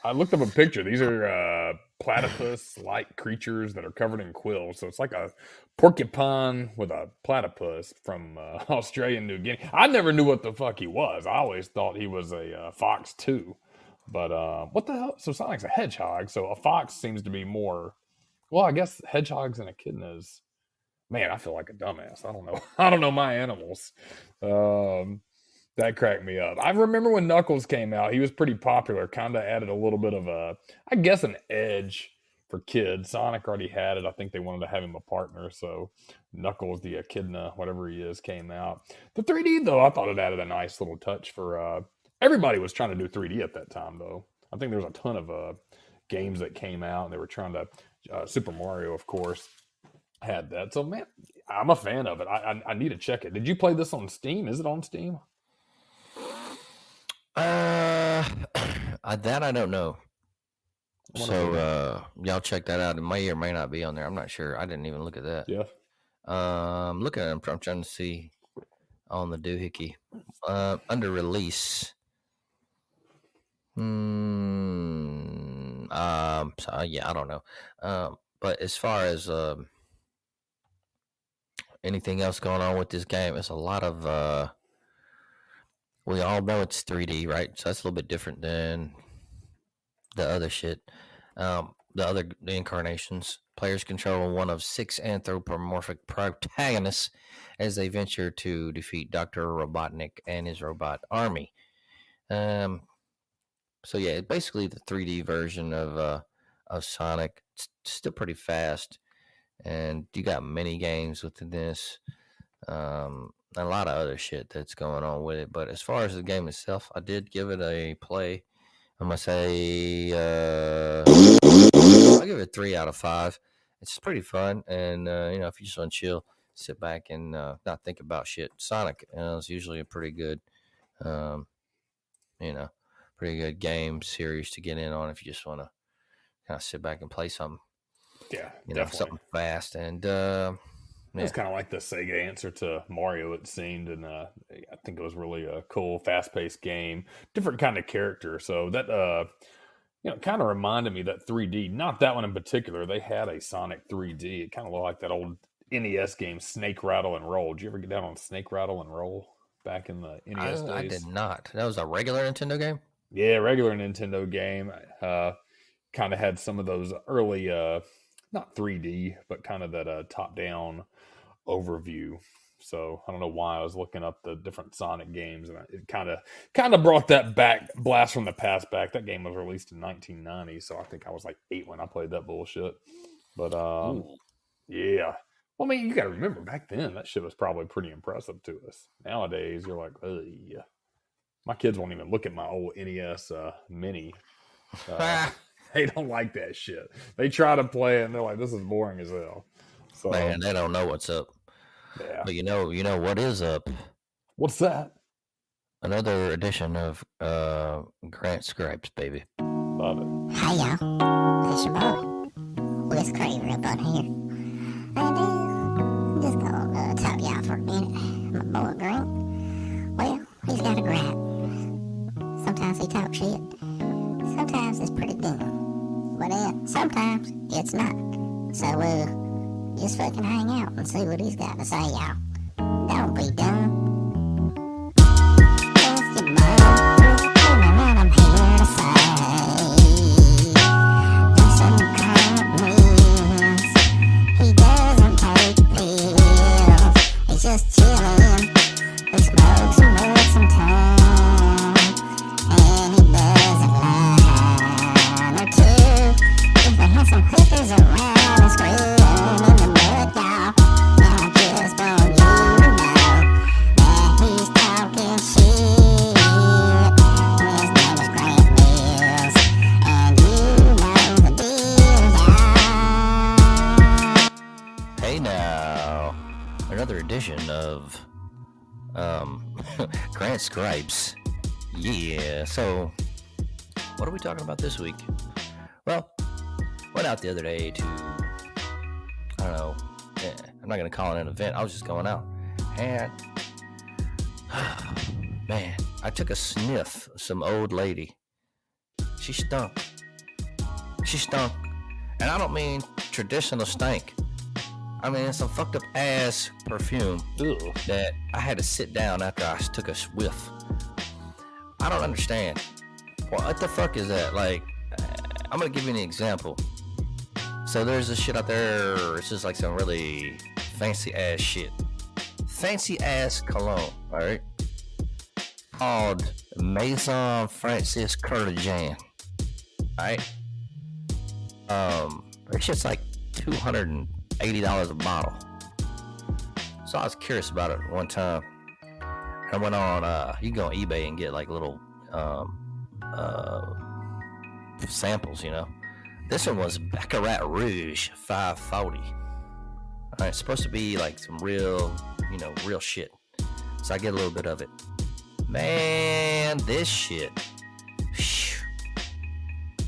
I looked up a picture. These are platypus-like creatures that are covered in quills. So it's like a porcupine with a platypus from Australia and New Guinea. I never knew what the fuck he was. I always thought he was a fox too. But what the hell? So Sonic's a hedgehog. So a fox seems to be more... Well, I guess hedgehogs and echidnas... Man, I feel like a dumbass. I don't know. I don't know my animals. That cracked me up. I remember when Knuckles came out, he was pretty popular, kind of added a little bit of I guess an edge for kids. Sonic already had it. I think they wanted to have him a partner, so Knuckles, the echidna, whatever he is, came out. The 3D, though, I thought it added a nice little touch for... everybody was trying to do 3D at that time, though. I think there was a ton of games that came out, and they were trying to... Super Mario, of course, had that. So, man, I'm a fan of it. I need to check it. Did you play this on Steam? Is it on Steam? That I don't know. So y'all check that out. It may or may not be on there. I'm not sure. I didn't even look at that. Yeah. Looking at it, I'm trying to see on the doohickey. Under release. So, yeah, I don't know. But as far as anything else going on with this game, it's a lot of we all know it's 3D, right? So that's a little bit different than the other shit. The incarnations. Players control one of 6 anthropomorphic protagonists as they venture to defeat Dr. Robotnik and his robot army. So yeah, it's basically the 3D version of Sonic. It's still pretty fast, and you got mini games within this. A lot of other shit that's going on with it. But as far as the game itself, I did give it a play. I'm going to say I'll give it 3 out of 5. It's pretty fun. And, if you just want to chill, sit back and not think about shit. Sonic is usually a pretty good, pretty good game series to get in on if you just want to kind of sit back and play something. Yeah, something fast. And, It was kind of like the Sega answer to Mario, it seemed, and I think it was really a cool, fast-paced game, different kind of character. So that, kind of reminded me that 3D, not that one in particular. They had a Sonic 3D. It kind of looked like that old NES game, Snake Rattle and Roll. Did you ever get down on Snake Rattle and Roll back in the NES days? I did not. That was a regular Nintendo game? Yeah, regular Nintendo game. Kind of had some of those early, not 3D, but kind of that top-down overview. So I don't know why I was looking up the different Sonic games, and it kind of brought that back, blast from the past back. That game was released in 1990, so I think I was like 8 when I played that bullshit. But yeah, well, I mean, you got to remember back then that shit was probably pretty impressive to us. Nowadays, you're like, yeah, my kids won't even look at my old NES Mini. They don't like that shit. They try to play it, and they're like, "This is boring as hell." So, man, they don't know what's up. Yeah. But you know what is up? What's that? Another edition of Grant Scripes, baby. Love it. Hey y'all, it's your boy, Whis up on here. And just gonna talk to y'all for a minute. My boy Grant, well, he's got a great sometimes it's not. So we'll just fucking hang out and see what he's got to say, y'all. Don't be dumb. Ask your mom, tell me what I'm here to say. Listen, Grant means he doesn't take pills. He's just chilling. He smokes and works sometimes. And he does a line or two. If they have some clippers around and screwing in the mud, y'all. Now I just want you to know that he's talking shit. His name is Grant Mills, and you know the deal, y'all. Hey now, another edition of Grant Scribes. Yeah, so what are we talking about this week? Well, went out the other day to, I don't know, I'm not going to call it an event. I was just going out. And, man, I took a sniff of some old lady. She stunk. She stunk. And I don't mean traditional stank. I mean, some fucked up ass perfume that I had to sit down after I took a whiff. I don't understand. What the fuck is that? Like, I'm gonna give you an example. So there's this shit out there. It's just like some really fancy ass shit. Fancy ass cologne, alright? Called Maison Francis Curtijan. Alright? That shit's like $280 a bottle. So I was curious about it one time. I went on, you can go on eBay and get like little samples, you know. This one was Baccarat Rouge 540. All right, it's supposed to be like some real, you know, real shit. So I get a little bit of it. Man, this shit. Whew.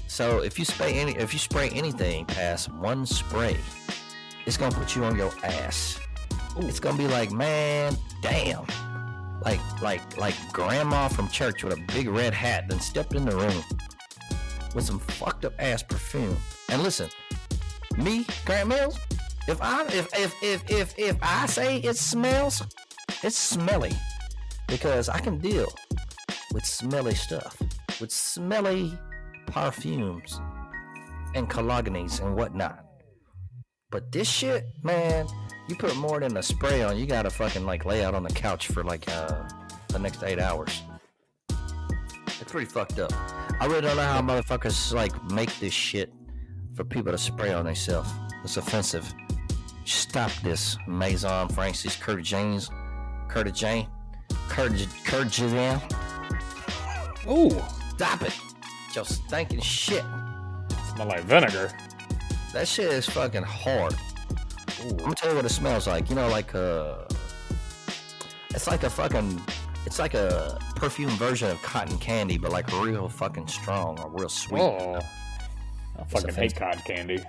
So if you spray anything past one spray, it's gonna put you on your ass. Ooh. It's gonna be like, man, damn. Like grandma from church with a big red hat then stepped in the room with some fucked up ass perfume. And listen, me, Grant Mills, if I say it smells, it's smelly. Because I can deal with smelly stuff, with smelly perfumes and colognines and whatnot. But this shit, man, you put more than a spray on, you gotta fucking like lay out on the couch for like the next 8 hours. It's pretty fucked up. I really don't know how motherfuckers like make this shit for people to spray on themselves. It's offensive. Stop this, Maison Francis Curtijan. Ooh, Stop it. Just stinking shit. smell like vinegar. That shit is fucking hard. Ooh. I'm gonna tell you what it smells like. You know, like it's like a perfume version of cotton candy, but like real fucking strong or real sweet. Oh, I fucking hate cotton candy.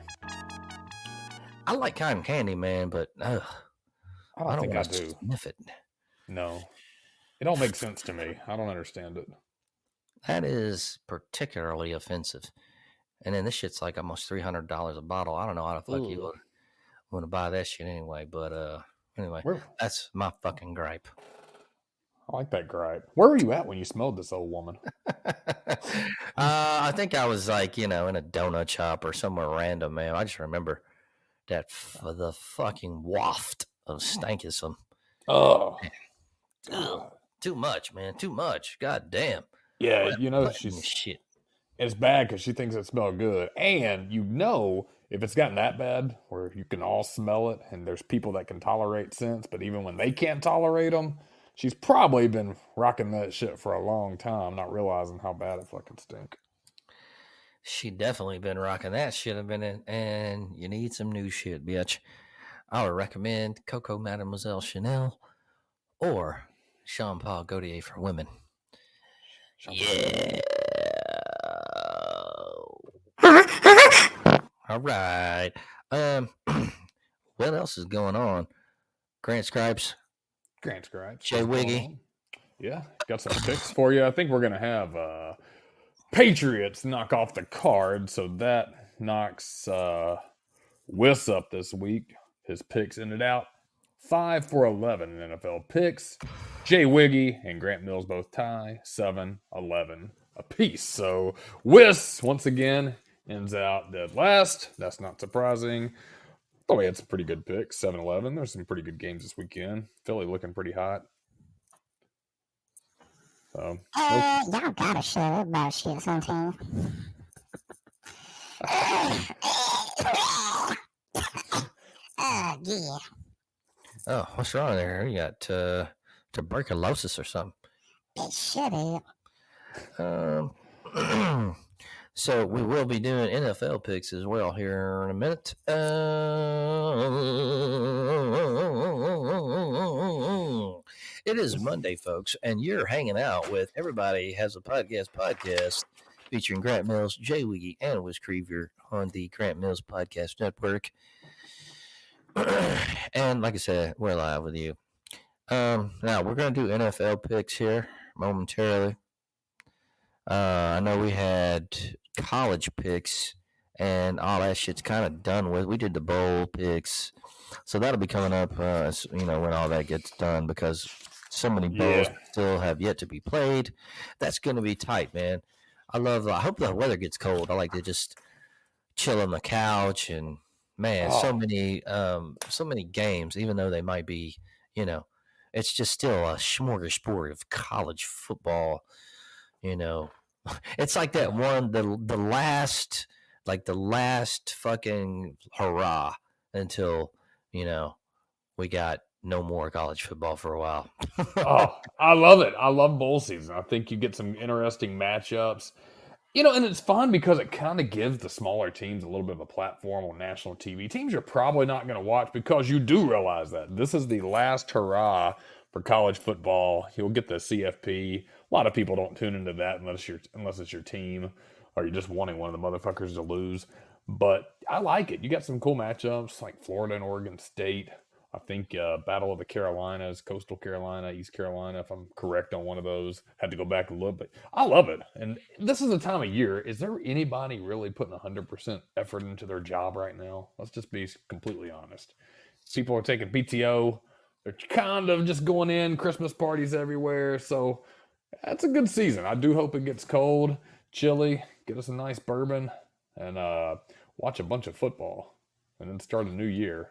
I like cotton candy, man, but I don't think I want do. to sniff it. No, it don't make sense to me. I don't understand it. That is particularly offensive. And then this shit's like almost $300 a bottle. I don't know how the fuck you want to buy that shit anyway. But anyway, that's my fucking gripe. I like that gripe. Where were you at when you smelled this old woman? I think I was like, you know, in a donut shop or somewhere random, man. I just remember that the fucking waft of stankism. Oh, too much, man. Too much. God damn. Yeah, you know she's shit. It's bad because she thinks it smells good, and you know if it's gotten that bad where you can all smell it, and there's people that can tolerate scents, but even when they can't tolerate them, she's probably been rocking that shit for a long time, not realizing how bad it fucking stink. She definitely been rocking that shit. And you need some new shit, bitch. I would recommend Coco Mademoiselle Chanel or Jean Paul Gaultier for women. Yeah. All right. What else is going on? Grant Scribes. J.Wiggy. Yeah, got some picks for you. I think we're gonna have Patriots knock off the card, so that knocks Whis up this week. His picks ended out 5 for 11 in NFL picks. J.Wiggy and Grant Mills both tie 7-11 apiece. So Whis, once again, ends out dead last. That's not surprising. Thought we had some pretty good picks. 7-11. There's some pretty good games this weekend. Philly looking pretty hot. So, y'all gotta shut up about shit sometimes. Yeah. Oh, what's wrong there? You got tuberculosis or something. Shut up. So we will be doing NFL picks as well here in a minute. It is Monday, folks, and you're hanging out with Everybody Has a podcast featuring Grant Mills, J.Wiggy, and Whis on the Grant Mills Podcast Network. And like I said, we're live with you. Now we're going to do NFL picks here momentarily. I know we had college picks and all that shit's kind of done with. We did the bowl picks, so that'll be coming up, when all that gets done, because so many bowls still have yet to be played. That's going to be tight, man. I hope the weather gets cold. I like to just chill on the couch and, man, so many games, even though they might be, it's just still a smorgasbord of college football. It's like that one, the last fucking hurrah until, we got no more college football for a while. I love it. I love bowl season. I think you get some interesting matchups. And it's fun because it kind of gives the smaller teams a little bit of a platform on national TV. Teams you're probably not going to watch because you do realize that this is the last hurrah for college football. You'll get the CFP. A lot of people don't tune into that unless it's your team or you're just wanting one of the motherfuckers to lose. But I like it. You got some cool matchups like Florida and Oregon State. I think Battle of the Carolinas, Coastal Carolina, East Carolina, if I'm correct on one of those. Had to go back and look, but I love it. And this is the time of year. Is there anybody really putting 100% effort into their job right now? Let's just be completely honest. People are taking PTO. They're kind of just going in, Christmas parties everywhere. So that's a good season. I do hope it gets cold, chilly, get us a nice bourbon, and watch a bunch of football, and then start a new year.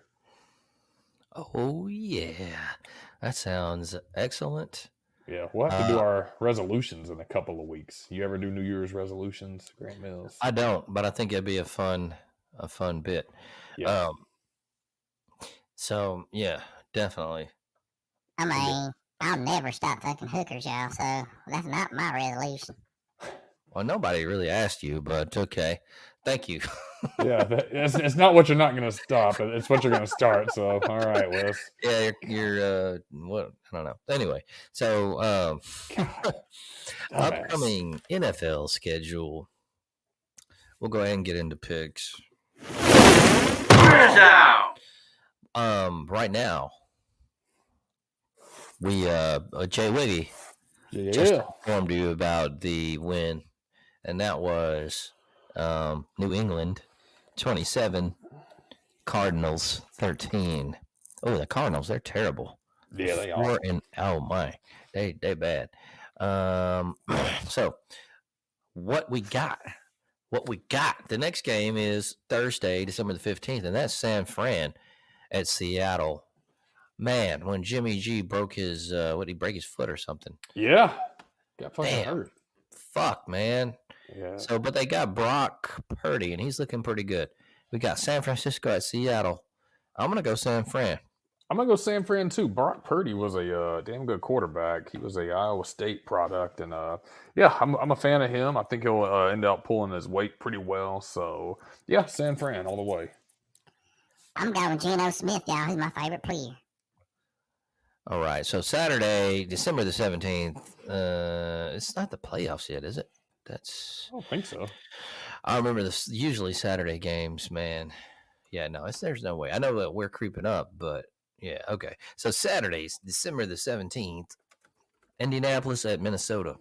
Oh, yeah. That sounds excellent. Yeah, we'll have to do our resolutions in a couple of weeks. You ever do New Year's resolutions, Grant Mills? I don't, but I think it'd be a fun bit. Yeah. So, yeah, definitely. I mean, I'll never stop fucking hookers, y'all, so that's not my resolution. Well, nobody really asked you, but okay. Thank you. Yeah, it's not what you're not going to stop. It's what you're going to start. So, all right, Whis. Yeah, you're what? I don't know. Anyway, so upcoming NFL schedule. We'll go ahead and get into picks. Right now, we J.Wiggy just informed you about the win, and that was New England 27, Cardinals 13. Oh, the Cardinals, they're terrible. Yeah, they are. Oh my, they bad. So what we got? The next game is Thursday, December the 15th, and that's San Fran at Seattle. Man, when Jimmy G broke his what did he break his foot or something? Yeah. Got fucking hurt. Fuck, man. Yeah. So, but they got Brock Purdy, and he's looking pretty good. We got San Francisco at Seattle. I'm going to go San Fran. I'm going to go San Fran, too. Brock Purdy was a damn good quarterback. He was a Iowa State product. And, I'm a fan of him. I think he'll end up pulling his weight pretty well. So, yeah, San Fran all the way. I'm going Geno Smith, y'all. He's my favorite player. All right. So, Saturday, December the 17th. It's not the playoffs yet, is it? I don't think so. I remember this. Usually Saturday games, man. Yeah, no, there's no way. I know that we're creeping up, but yeah, okay. So Saturdays, December the 17th, Indianapolis at Minnesota.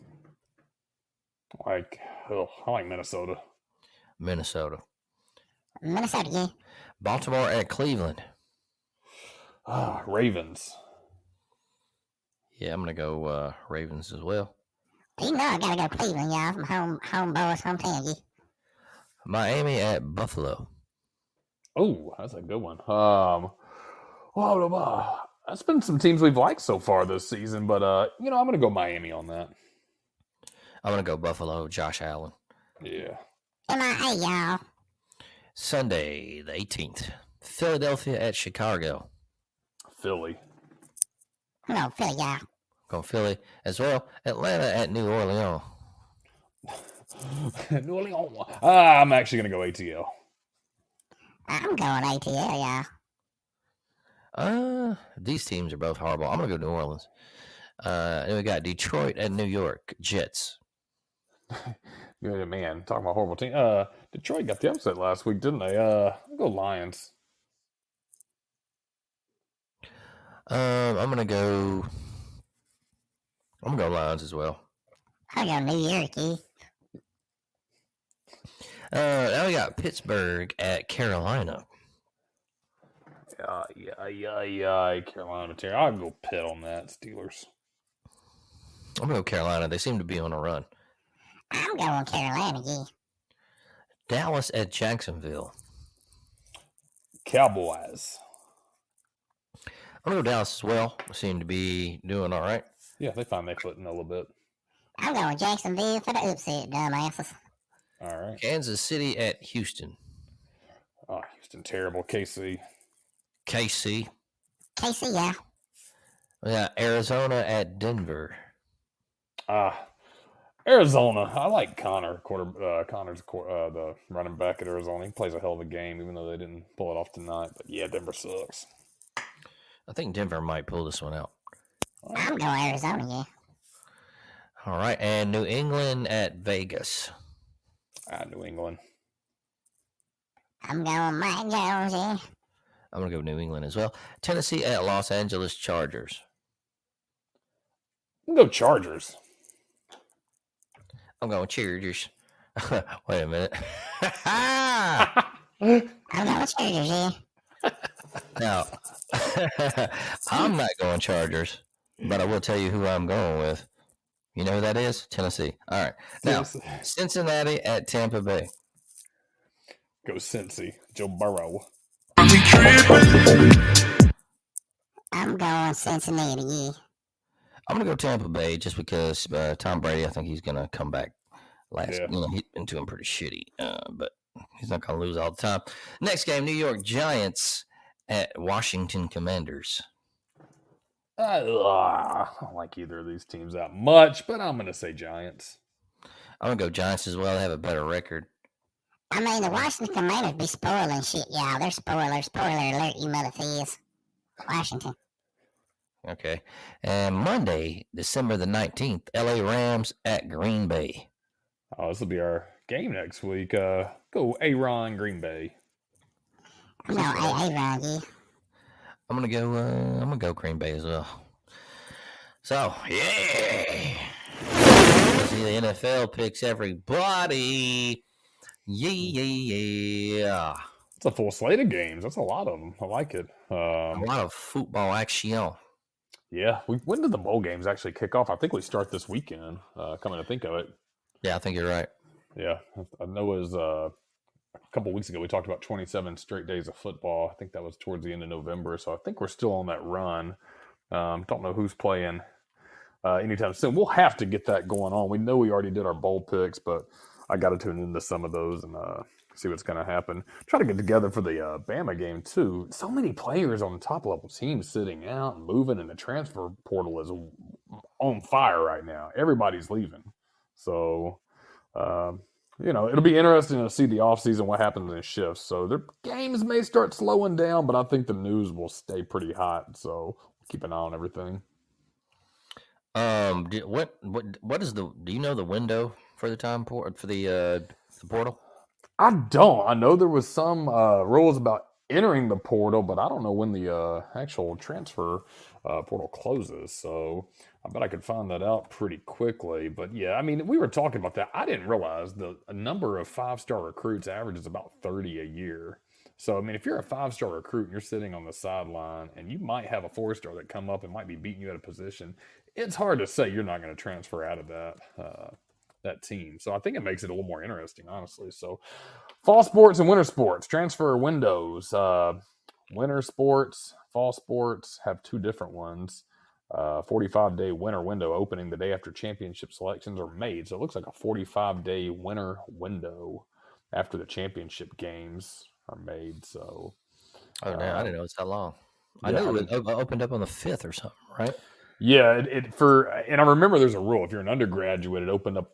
I like Minnesota. Minnesota. Minnesota, yeah. Baltimore at Cleveland. Ravens. Yeah, I'm gonna go Ravens as well. You know I gotta go Cleveland, y'all. From home boys, hometown, yeah. Miami at Buffalo. Oh, that's a good one. That's been some teams we've liked so far this season, but I'm gonna go Miami on that. I'm gonna go Buffalo. Josh Allen. Yeah. MIA, y'all. Sunday the 18th. Philadelphia at Chicago. Philly. No, Philly, y'all. Going Philly as well. Atlanta at New Orleans. New Orleans. I'm actually gonna go ATL. I'm going ATL, y'all. These teams are both horrible. I'm gonna go New Orleans. Then we got Detroit and New York Jets. Man, talking about horrible team. Detroit got the upset last week, didn't they? I'll go Lions. I'm gonna go Lions as well. I go New York, yeah. Now we got Pittsburgh at Carolina. Carolina. I'll go Pitt on that. Steelers. I'm gonna go Carolina. They seem to be on a run. I'm going Carolina, yeah. Dallas at Jacksonville. Cowboys. I'm gonna go Dallas as well. They seem to be doing all right. Yeah, they find their footing a little bit. I'm going Jacksonville for the upset, dumbasses. All right. Kansas City at Houston. Oh, Houston, terrible. KC. KC. KC, yeah. We got Arizona at Denver. Arizona. I like Connor's the running back at Arizona. He plays a hell of a game, even though they didn't pull it off tonight. But yeah, Denver sucks. I think Denver might pull this one out. I'm going Arizona, yeah. All right, and New England at Vegas. New England. I'm going Mike Jones, yeah. I'm going to go New England as well. Tennessee at Los Angeles Chargers. I'm going to go Chargers. I'm going Chargers. Wait a minute. I'm going Chargers, yeah. Now, I'm not going Chargers, but I will tell you who I'm going with. You know who that is? Tennessee. All right. Now, Cincinnati at Tampa Bay. Go Cincy. Joe Burrow. I'm going Cincinnati, yeah. I'm going to go Tampa Bay just because Tom Brady, I think he's going to come back last. Yeah. He's been doing pretty shitty, but he's not going to lose all the time. Next game, New York Giants at Washington Commanders. I don't like either of these teams that much, but I'm going to say Giants. I'm going to go Giants as well. They have a better record. I mean, the Washington Commanders be spoiling shit, y'all. They're spoilers. Spoiler alert, you mother thieves. Washington. Okay. And Monday, December the 19th, LA Rams at Green Bay. Oh, this will be our game next week. Go A-Ron, Green Bay. No, A-Ron, yeah. I'm gonna go Green Bay as well. So yeah, see the NFL picks everybody. Yeah. It's a full slate of games. That's a lot of them. I like it. A lot of football action. Yeah. When did the bowl games actually kick off? I think we start this weekend. Coming to think of it. Yeah, I think you're right. Yeah, I know it was a couple weeks ago we talked about 27 straight days of football. I think that was towards the end of November, so I think we're still on that run. Don't know who's playing anytime soon. We'll have to get that going on. We know we already did our bowl picks, but I got to tune into some of those and see what's going to happen. Try to get together for the Bama game too. So many players on top level teams sitting out and moving, and the transfer portal is on fire right now. Everybody's leaving. So, it'll be interesting to see the offseason, what happens in shifts. So their games may start slowing down, but I think the news will stay pretty hot. So keep an eye on everything. What is do you know the window for the time for the portal? I don't. I know there was some rules about entering the portal, but I don't know when the actual transfer portal closes. So I bet I could find that out pretty quickly. But yeah, I mean, we were talking about that. I didn't realize the number of 5-star recruits averages about 30 a year. So, I mean, if you're a 5-star recruit and you're sitting on the sideline and you might have a 4-star that come up and might be beating you at a position, it's hard to say you're not going to transfer out of that team. So I think it makes it a little more interesting, honestly. So fall sports and winter sports, transfer windows. Winter sports, fall sports have two different ones. 45-day winter window opening the day after championship selections are made. So it looks like a 45-day winter window after the championship games are made. So, Oh, no, I didn't know it's that long. I yeah, knew it opened up on the 5th or something, right? yeah, and I remember there's a rule. If you're an undergraduate, it opened up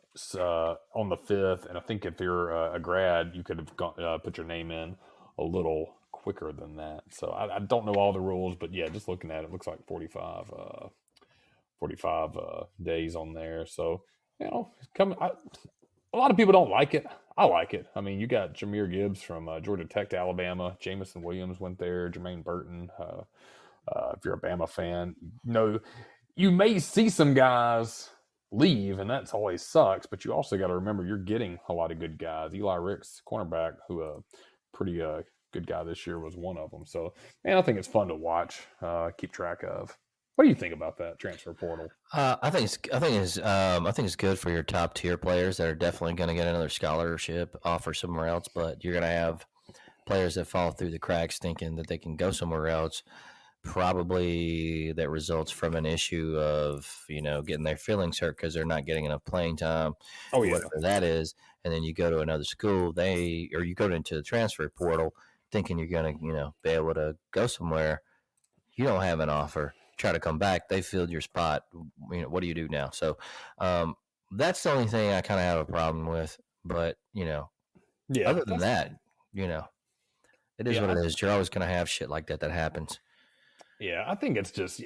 on the 5th, and I think if you're a grad, you could have put your name in a little quicker than that. So I don't know all the rules, but yeah, just looking at it, looks like 45 days on there. So, a lot of people don't like it. I like it. I mean, you got Jahmyr Gibbs from Georgia Tech to Alabama. Jamison Williams went there. Jermaine Burton. If you're a Bama fan, you may see some guys leave, and that's always sucks. But you also got to remember you're getting a lot of good guys. Eli Ricks, cornerback, who pretty good guy this year, was one of them. So, man, I think it's fun to watch, keep track of. What do you think about that transfer portal? I think it's good for your top tier players that are definitely going to get another scholarship offer somewhere else. But you're going to have players that fall through the cracks thinking that they can go somewhere else. Probably that results from an issue of getting their feelings hurt because they're not getting enough playing time. Oh yeah, whatever that is, and then you go to another school. You go into the transfer portal thinking you're going to be able to go somewhere. You don't have an offer. Try to come back. They filled your spot. What do you do now? So that's the only thing I kind of have a problem with. But other than that, it is what it is. You're always going to have shit like that happens. Yeah, I think it's just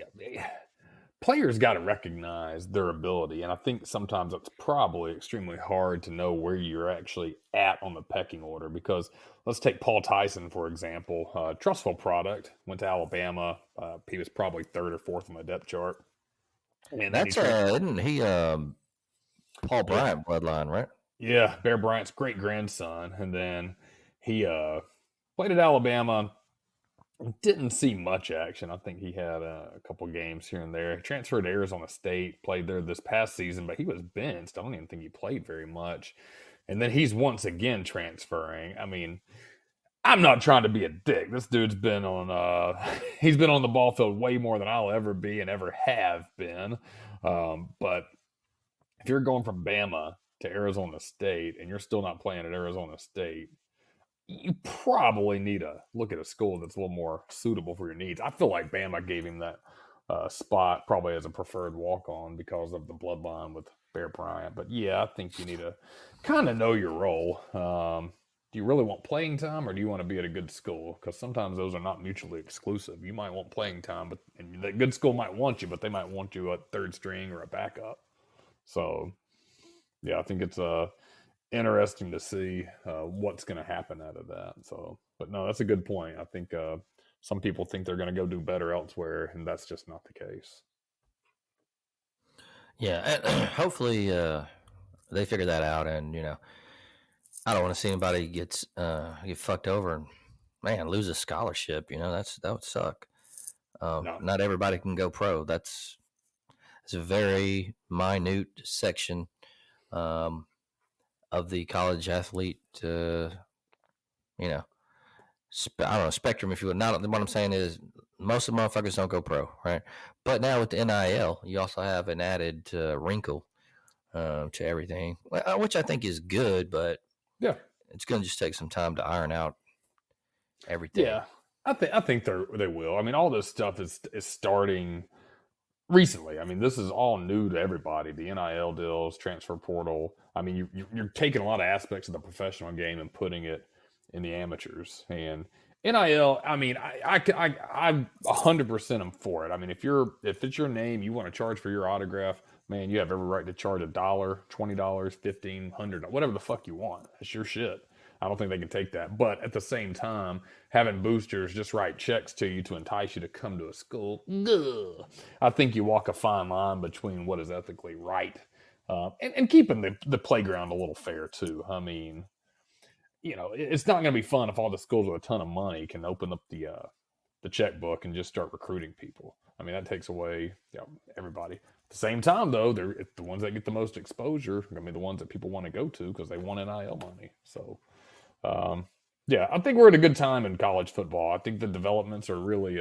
players got to recognize their ability, and I think sometimes it's probably extremely hard to know where you're actually at on the pecking order. Because let's take Paul Tyson for example. Trustful product, went to Alabama. He was probably 3rd or 4th on the depth chart. And that's isn't he Paul Bryant bloodline, right? Yeah, Bear Bryant's great grandson, and then he played at Alabama. Didn't see much action. I think he had a couple games here and there. Transferred to Arizona State, played there this past season, but he was benched. I don't even think he played very much. And then he's once again transferring. I mean, I'm not trying to be a dick. This dude's been on he's been on the ball field way more than I'll ever be and ever have been. But if you're going from Bama to Arizona State and you're still not playing at Arizona State, you probably need to look at a school that's a little more suitable for your needs. I feel like Bama gave him that spot probably as a preferred walk-on because of the bloodline with Bear Bryant. But yeah, I think you need to kind of know your role. Do you really want playing time, or do you want to be at a good school? Because sometimes those are not mutually exclusive. You might want playing time, and the good school might want you, but they might want you at 3rd string or a backup. So yeah, I think it's interesting to see what's going to happen out of that. So, but no, that's a good point. I think some people think they're going to go do better elsewhere, and that's just not the case. Yeah, hopefully they figure that out, and I don't want to see anybody get fucked over and lose a scholarship. That would suck. No. Not everybody can go pro. It's a very minute section of the college athlete, I don't know, spectrum, if you would. Not what I'm saying is most of the motherfuckers don't go pro, right? But now with the NIL, you also have an added wrinkle to everything, which I think is good, but yeah, it's going to just take some time to iron out everything. Yeah, I think they will. I mean, all this stuff is starting recently. I mean, this is all new to everybody. The NIL deals, transfer portal. I mean, you're taking a lot of aspects of the professional game and putting it in the amateurs. And NIL, I mean, I 100% am for it. I mean, if it's your name, you want to charge for your autograph, man, you have every right to charge $1, $20, $15, $100, whatever the fuck you want. It's your shit. I don't think they can take that. But at the same time, having boosters just write checks to you to entice you to come to a school, I think you walk a fine line between what is ethically right and keeping the playground a little fair too. I mean, it's not going to be fun if all the schools with a ton of money can open up the checkbook and just start recruiting people. I mean, that takes away everybody. At the same time, though, the ones that get the most exposure are going to be the ones that people want to go to because they want NIL money. So, I think we're at a good time in college football. I think the developments are really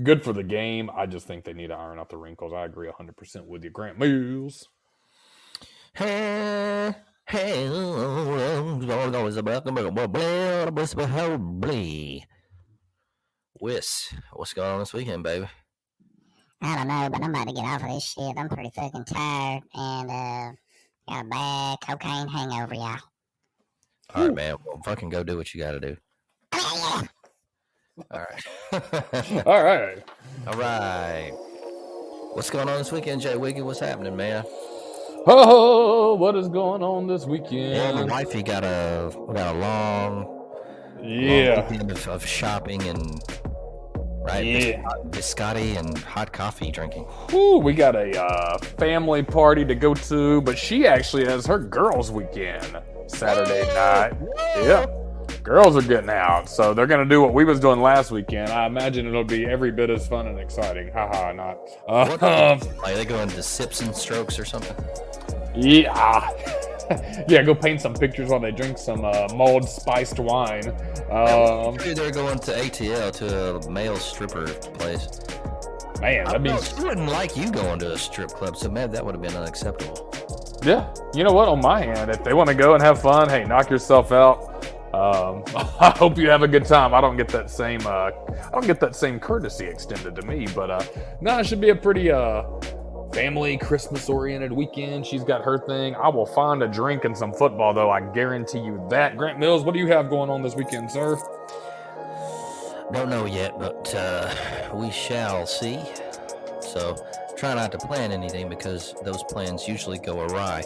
good for the game. I just think they need to iron out the wrinkles. I agree 100% with you, Grant Mills. Hey, Whis, what's going on this weekend, baby? I don't know, but I'm about to get off of this shit. I'm pretty fucking tired and got a bad cocaine hangover, y'all. All right, man. Well, fucking go do what you got to do. All right. All right. All right. What's going on this weekend, J.Wiggy? What's happening, man? Oh, what is going on this weekend? Yeah, my wifey got a long weekend of shopping and biscotti and hot coffee drinking. Ooh, we got a family party to go to, but she actually has her girls' weekend Saturday night. Yep, girls are getting out, so they're gonna do what we was doing last weekend. I imagine it'll be every bit as fun and exciting. Haha, not. Are they going to sips and strokes or something? Yeah. Yeah, go paint some pictures while they drink some mulled spiced wine. They're going to ATL, to a male stripper place. Man, that means she wouldn't like you going to a strip club, so man, that would have been unacceptable. Yeah, you know what? On my hand, if they want to go and have fun, hey, knock yourself out. I hope you have a good time. I don't get that same courtesy extended to me, but it should be a pretty family Christmas-oriented weekend. She's got her thing. I will find a drink and some football, though. I guarantee you that. Grant Mills, what do you have going on this weekend, sir? Don't know yet, but we shall see. So try not to plan anything because those plans usually go awry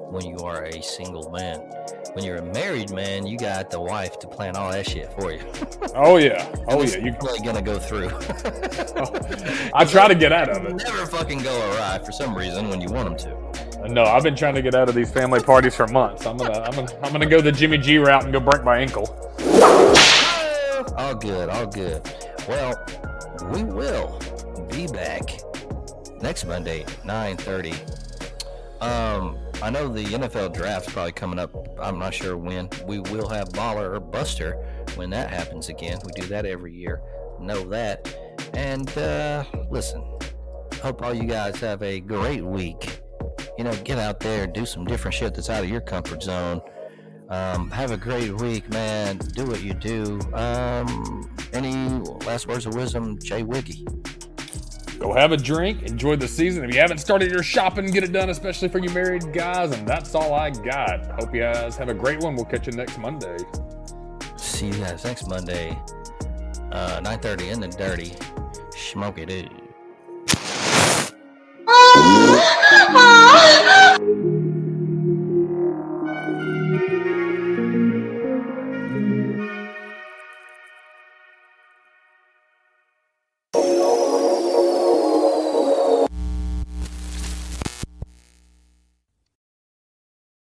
when you are a single man. When you're a married man, you got the wife to plan all that shit for you. Oh yeah. You're probably gonna go through. I try to get out of it. Never fucking go awry for some reason when you want them to. No, I've been trying to get out of these family parties for months. I'm gonna go the Jimmy G route and go break my ankle. All good. Well, we will be back next Monday, 9:30. I know the NFL draft's probably coming up. I'm not sure when. We will have Baller or Buster when that happens again. We do that every year. Know that. And listen, hope all you guys have a great week. Get out there and do some different shit that's out of your comfort zone. Have a great week, man. Do what you do. Any last words of wisdom, J.Wiggy? Go have a drink, enjoy the season. If you haven't started your shopping, get it done, especially for you married guys. And that's all I got. Hope you guys have a great one. We'll catch you next Monday. See you guys next Monday, 9:30 in the dirty. Smoke it.